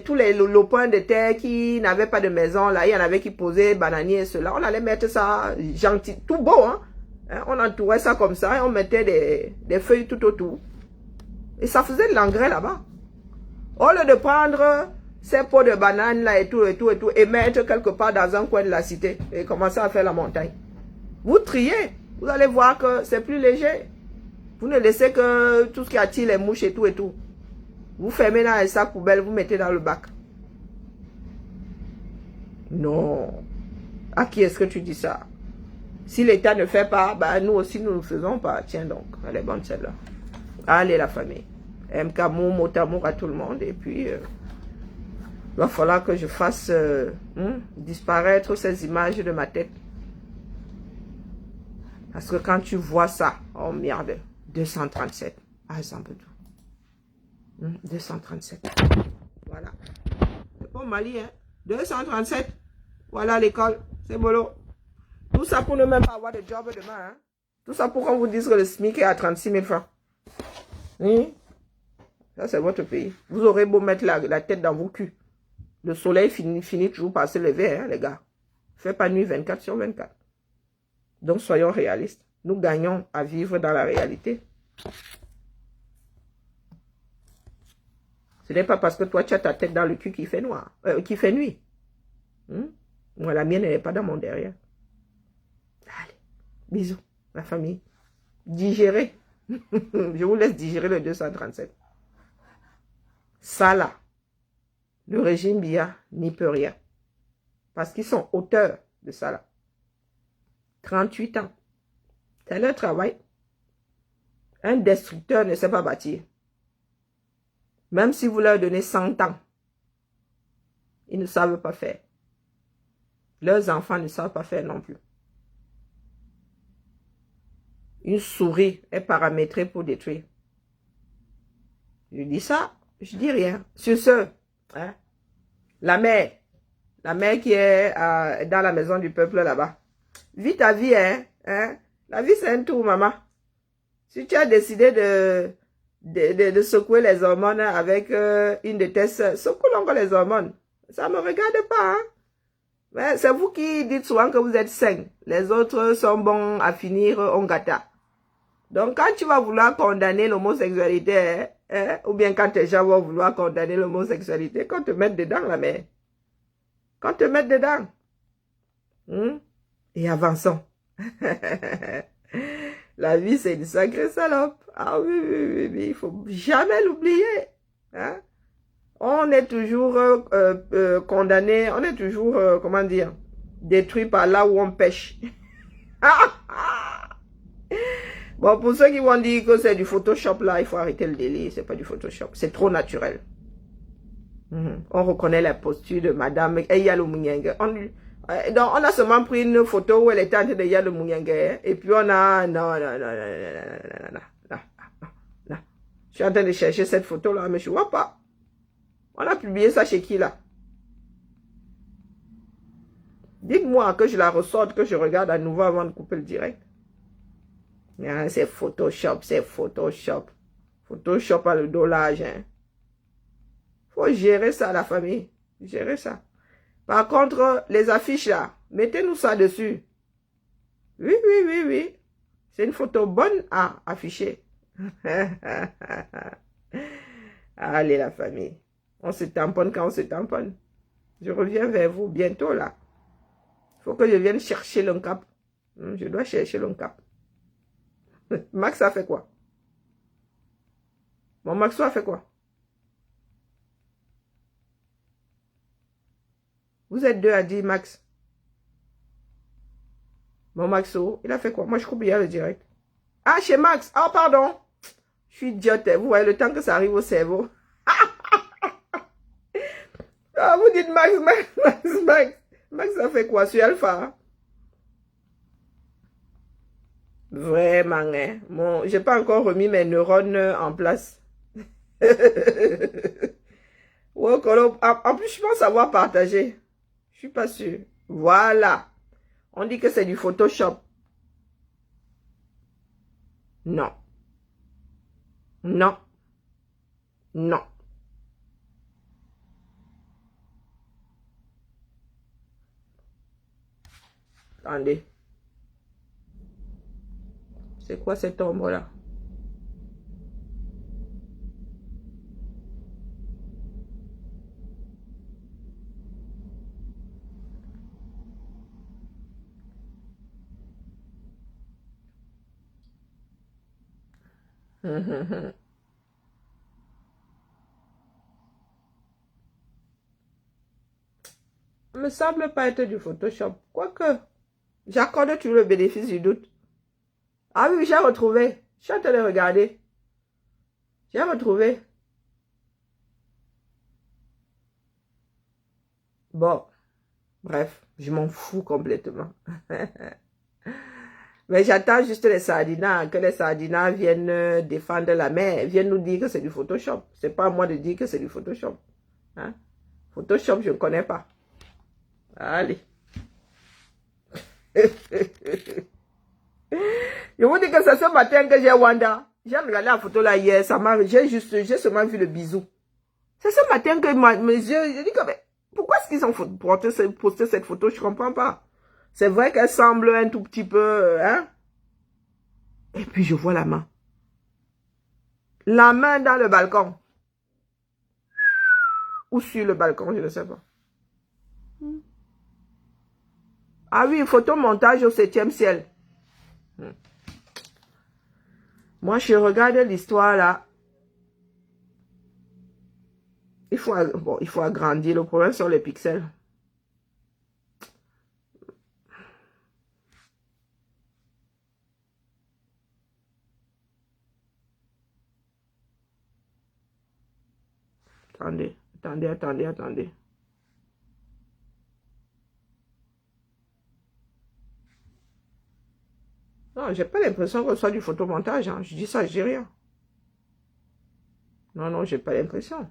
Tous les lopins de terre qui n'avaient pas de maison, là, il y en avait qui posaient bananiers, cela. On allait mettre ça gentil, tout beau, hein? On entourait ça comme ça et on mettait des feuilles tout autour. Et ça faisait de l'engrais là-bas. Au lieu de prendre ces pots de bananes là et tout, et mettre quelque part dans un coin de la cité et commencer à faire la montagne. Vous triez, vous allez voir que c'est plus léger. Vous ne laissez que tout ce qui attire les mouches et tout. Vous fermez dans un sac poubelle, vous mettez dans le bac. Non. À qui est-ce que tu dis ça? Si l'État ne fait pas, bah nous aussi nous ne faisons pas. Tiens donc, elle est bonne celle-là. Allez la famille. MK mot amour à tout le monde. Et puis, il va falloir que je fasse disparaître ces images de ma tête. Parce que quand tu vois ça, oh merde, 237. Ah, ça peut tout. 237. Voilà. C'est pas Mali, hein. 237. Voilà l'école. C'est bolo. Tout ça pour ne même pas avoir de job demain, hein. Tout ça pour qu'on vous dise que le SMIC est à 36 000 francs. Oui. Ça, c'est votre pays. Vous aurez beau mettre la tête dans vos culs. Le soleil finit toujours par se lever, hein, les gars. Fait pas nuit 24 sur 24. Donc, soyons réalistes. Nous gagnons à vivre dans la réalité. Ce n'est pas parce que toi, tu as ta tête dans le cul qui fait noir, qui fait nuit. Moi, la mienne, elle n'est pas dans mon derrière. Allez, bisous, la famille. Digérez. Je vous laisse digérer le 237. Ça, là, le régime Biya n'y peut rien. Parce qu'ils sont auteurs de ça, là. 38 ans. C'est leur travail. Un destructeur ne sait pas bâtir. Même si vous leur donnez 100 ans, ils ne savent pas faire. Leurs enfants ne savent pas faire non plus. Une souris est paramétrée pour détruire. Je dis ça, je dis rien. Sur ce, hein, la mère qui est dans la maison du peuple là-bas, vis ta vie, hein. La vie, c'est un tour, maman. Si tu as décidé de secouer les hormones avec une de tes soeurs, secoue encore les hormones. Ça ne me regarde pas, hein. Mais c'est vous qui dites souvent que vous êtes sains. Les autres sont bons à finir en gâta. Donc, quand tu vas vouloir condamner l'homosexualité, ou bien quand tes gens vont vouloir condamner l'homosexualité, qu'on te mette dedans, la mère. Qu'on te mette dedans. Et avançons. La vie, c'est une sacrée salope. Ah oui, il faut jamais l'oublier. Hein? On est toujours condamné, on est toujours, comment dire, détruit par là où on pêche. Bon, pour ceux qui vont dire que c'est du Photoshop, là, il faut arrêter le délire. C'est pas du Photoshop, c'est trop naturel. On reconnaît la posture de Madame Eyalo Mouniengue. Donc, on a seulement pris une photo où elle était en train de Eyalo Mouniengue. Et puis, on a... Non. Je suis en train de chercher cette photo-là, mais je ne vois pas. On a publié ça chez qui, là? Dites-moi que je la ressorte, que je regarde à nouveau avant de couper le direct. C'est Photoshop, c'est Photoshop. Photoshop à le dollar, hein. Faut gérer ça, la famille. Gérer ça. Par contre, les affiches là, mettez-nous ça dessus. Oui. C'est une photo bonne à afficher. Allez, la famille. On se tamponne quand on se tamponne. Je reviens vers vous bientôt là. Il faut que je vienne chercher le cap. Je dois chercher le cap. Max a fait quoi? Mon Maxo a fait quoi? Vous êtes deux à dire Max. Mon Maxo, il a fait quoi? Moi, je coupe bien le direct. Ah, chez Max. Ah, pardon. Je suis idiote. Vous voyez le temps que ça arrive au cerveau. Ah, vous dites Max. Max a fait quoi sur Alpha? Vraiment, hein. Bon, j'ai pas encore remis mes neurones en place. Ouais, en plus, je pense avoir partagé. Je suis pas sûre. Voilà. On dit que c'est du Photoshop. Non. Non. Non. Attendez. C'est quoi cette ombre-là? Ça me semble pas être du Photoshop. Quoique, j'accorde toujours le bénéfice du doute. Ah oui, j'ai retrouvé. Je suis en train de regarder. J'ai retrouvé. Bon, bref, je m'en fous complètement. Mais j'attends juste les sardinas, que les sardinas viennent défendre la mer, viennent nous dire que c'est du Photoshop. C'est pas à moi de dire que c'est du Photoshop. Hein? Photoshop, je ne connais pas. Allez. Je vous dis que c'est ce matin que j'ai Wanda. J'ai regardé la photo là hier, j'ai seulement vu le bisou. C'est ce matin que mes yeux, j'ai dit que, mais, pourquoi est-ce qu'ils ont posté cette photo? Je comprends pas. C'est vrai qu'elle semble un tout petit peu, hein. Et puis je vois la main. La main dans le balcon. Ou sur le balcon, je ne sais pas. Ah oui, photomontage au 7e ciel. Moi, je regarde l'histoire là. Il faut agrandir. Le problème sur les pixels. Attendez. Non, j'ai pas l'impression que ce soit du photomontage. Hein. Je dis ça, je dis rien. Non, j'ai pas l'impression.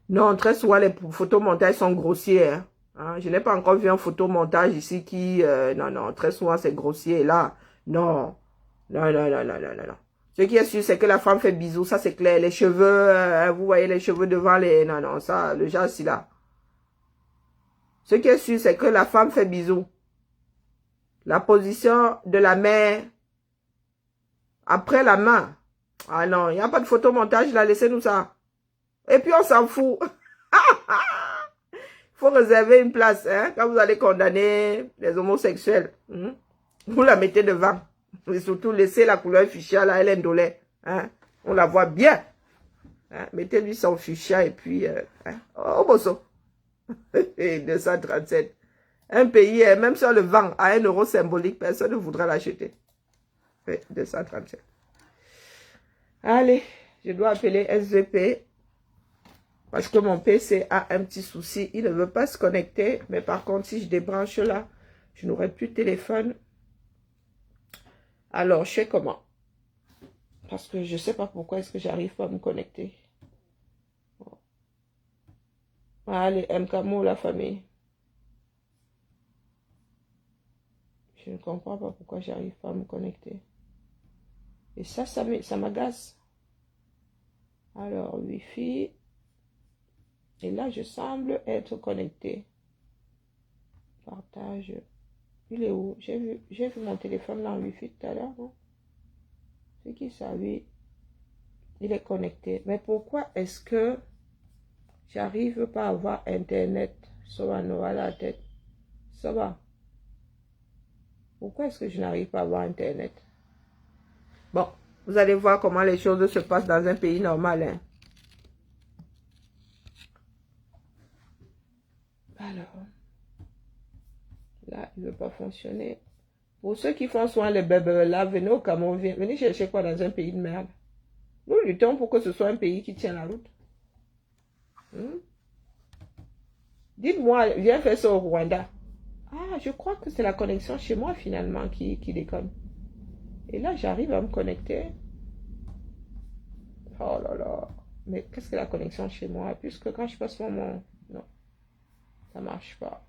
Non, très souvent, les photomontages sont grossiers. Hein. Je n'ai pas encore vu un photomontage ici qui... non, très souvent, c'est grossier. Et là, non. Non. Ce qui est sûr, c'est que la femme fait bisous. Ça, c'est clair. Les cheveux, vous voyez les cheveux devant les... Non, ça, le genre, c'est là. Ce qui est sûr, c'est que la femme fait bisous. La position de la main après la main. Ah non, il n'y a pas de photomontage là, laissez-nous ça. Et puis on s'en fout. Il faut réserver une place hein, quand vous allez condamner les homosexuels. Vous la mettez devant. Et surtout, laissez la couleur fuchsia là, elle est indolée. Hein. On la voit bien. Hein. Mettez-lui son fuchsia et puis... oh, bosso. 237. Un pays, même sur le vent, à 1 euro symbolique, personne ne voudra l'acheter. 237. Allez, je dois appeler SVP. Parce que mon PC a un petit souci. Il ne veut pas se connecter. Mais par contre, si je débranche là, je n'aurai plus de téléphone. Alors, je sais comment. Parce que je ne sais pas pourquoi est-ce que j'arrive pas à me connecter. Bon. Allez, MKMO, la famille. Je ne comprends pas pourquoi j'arrive pas à me connecter. Et ça m'agace. Alors, Wi-Fi. Et là, je semble être connecté. Partage. Il est où? J'ai vu mon téléphone là en Wi-Fi tout à l'heure, non? C'est qui ça, oui? Il est connecté. Mais pourquoi est-ce que j'arrive pas à avoir Internet? Ça va, nous à la tête. Ça va. Pourquoi est-ce que je n'arrive pas à avoir Internet? Bon, vous allez voir comment les choses se passent dans un pays normal, hein. Alors, là, il ne veut pas fonctionner. Pour ceux qui font soin les bébés là, venez au Cameroun, venez chercher quoi dans un pays de merde. Nous luttons pour que ce soit un pays qui tient la route. Dites-moi, viens faire ça au Rwanda. Ah, je crois que c'est la connexion chez moi finalement qui déconne. Et là, j'arrive à me connecter. Oh là là. Mais qu'est-ce que la connexion chez moi? Puisque quand je passe mon... Non, ça marche pas.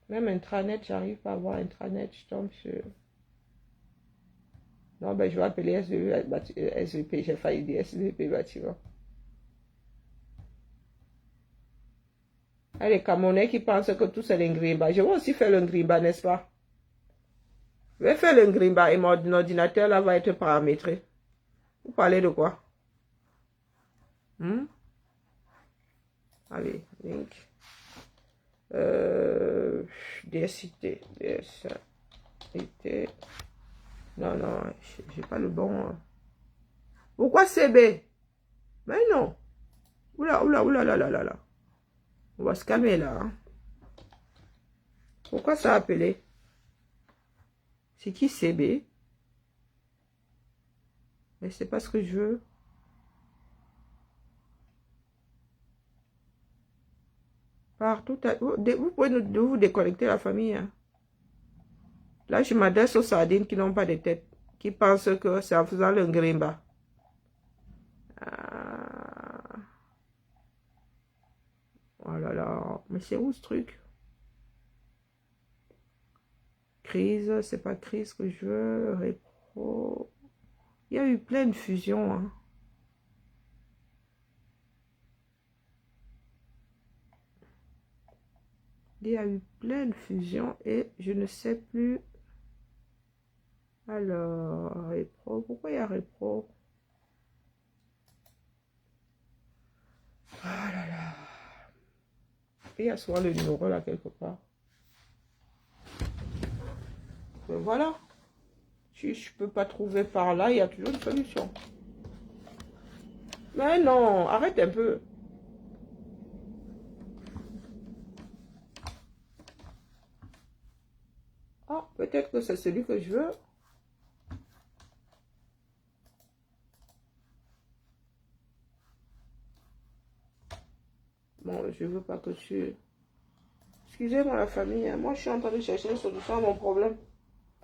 Même intranet, j'arrive pas à avoir intranet. Je tombe sur... Non, ben je vais appeler SVP. J'ai failli dire SVP bâtiment. Ah, les Camerounais qui pensent que tout c'est l'ingrimba. Je vais aussi faire l'ingrimba, n'est-ce pas? Je vais faire l'ingrimba et mon ordinateur là va être paramétré. Vous parlez de quoi? Hmm? Allez, link. DSIT. DSIT. Non, non, j'ai pas le bon. Pourquoi CB? Mais non. Oula, oula, oula, là, là, là, là. On va se calmer là. Hein. Pourquoi ça a appelé? C'est qui CB? Mais c'est pas ce que je veux. Partout, vous pouvez vous déconnecter la famille. Hein. Là, je m'adresse aux sardines qui n'ont pas de tête, qui pensent que c'est en faisant le grimba. Ah. Oh là là, mais c'est où ce truc? Crise, c'est pas crise que je veux. Repro. Il y a eu plein de fusions. Hein. Il y a eu plein de fusions et je ne sais plus. Alors, Repro, pourquoi il y a Repro? Ah là là. Il y a souvent le numéro là quelque part. Mais voilà. Si je ne peux pas trouver par là, il y a toujours une solution. Mais non, arrête un peu. Ah, peut-être que c'est celui que je veux. Bon, je veux pas que tu... Excusez-moi la famille, hein. Moi je suis en train de chercher une solution à mon problème.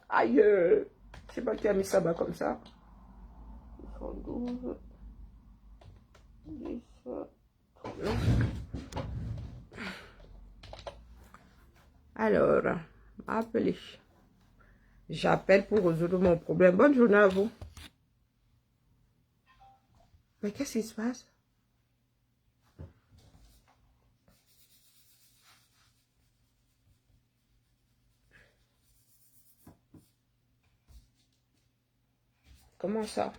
Aïe, je sais pas qui a mis ça bas comme ça. 12, 10, 39. Alors, appelez. J'appelle pour résoudre mon problème. Bonne journée à vous. Mais qu'est-ce qui se passe? Comment ça?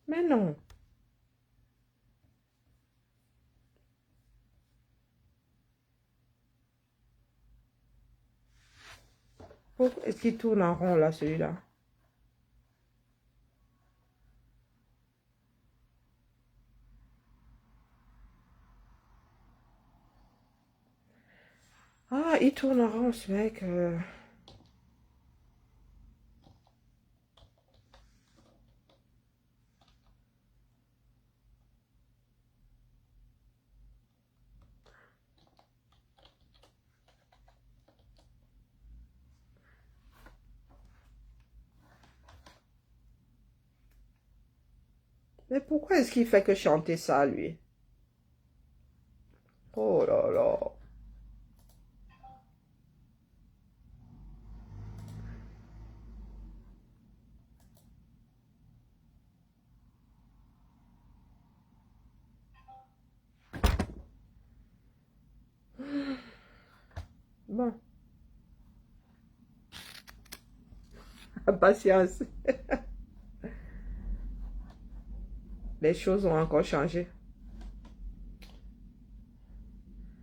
Mais non. Pourquoi est-ce qu'il tourne en rond là, celui-là? Ah, il tourne en rond, ce mec. Mais pourquoi est-ce qu'il fait que chanter ça, lui? Oh là là. Bon, patience. Les choses ont encore changé.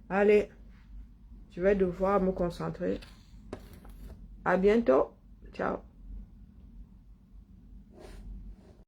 Allez, je vais devoir me concentrer. À bientôt. Ciao.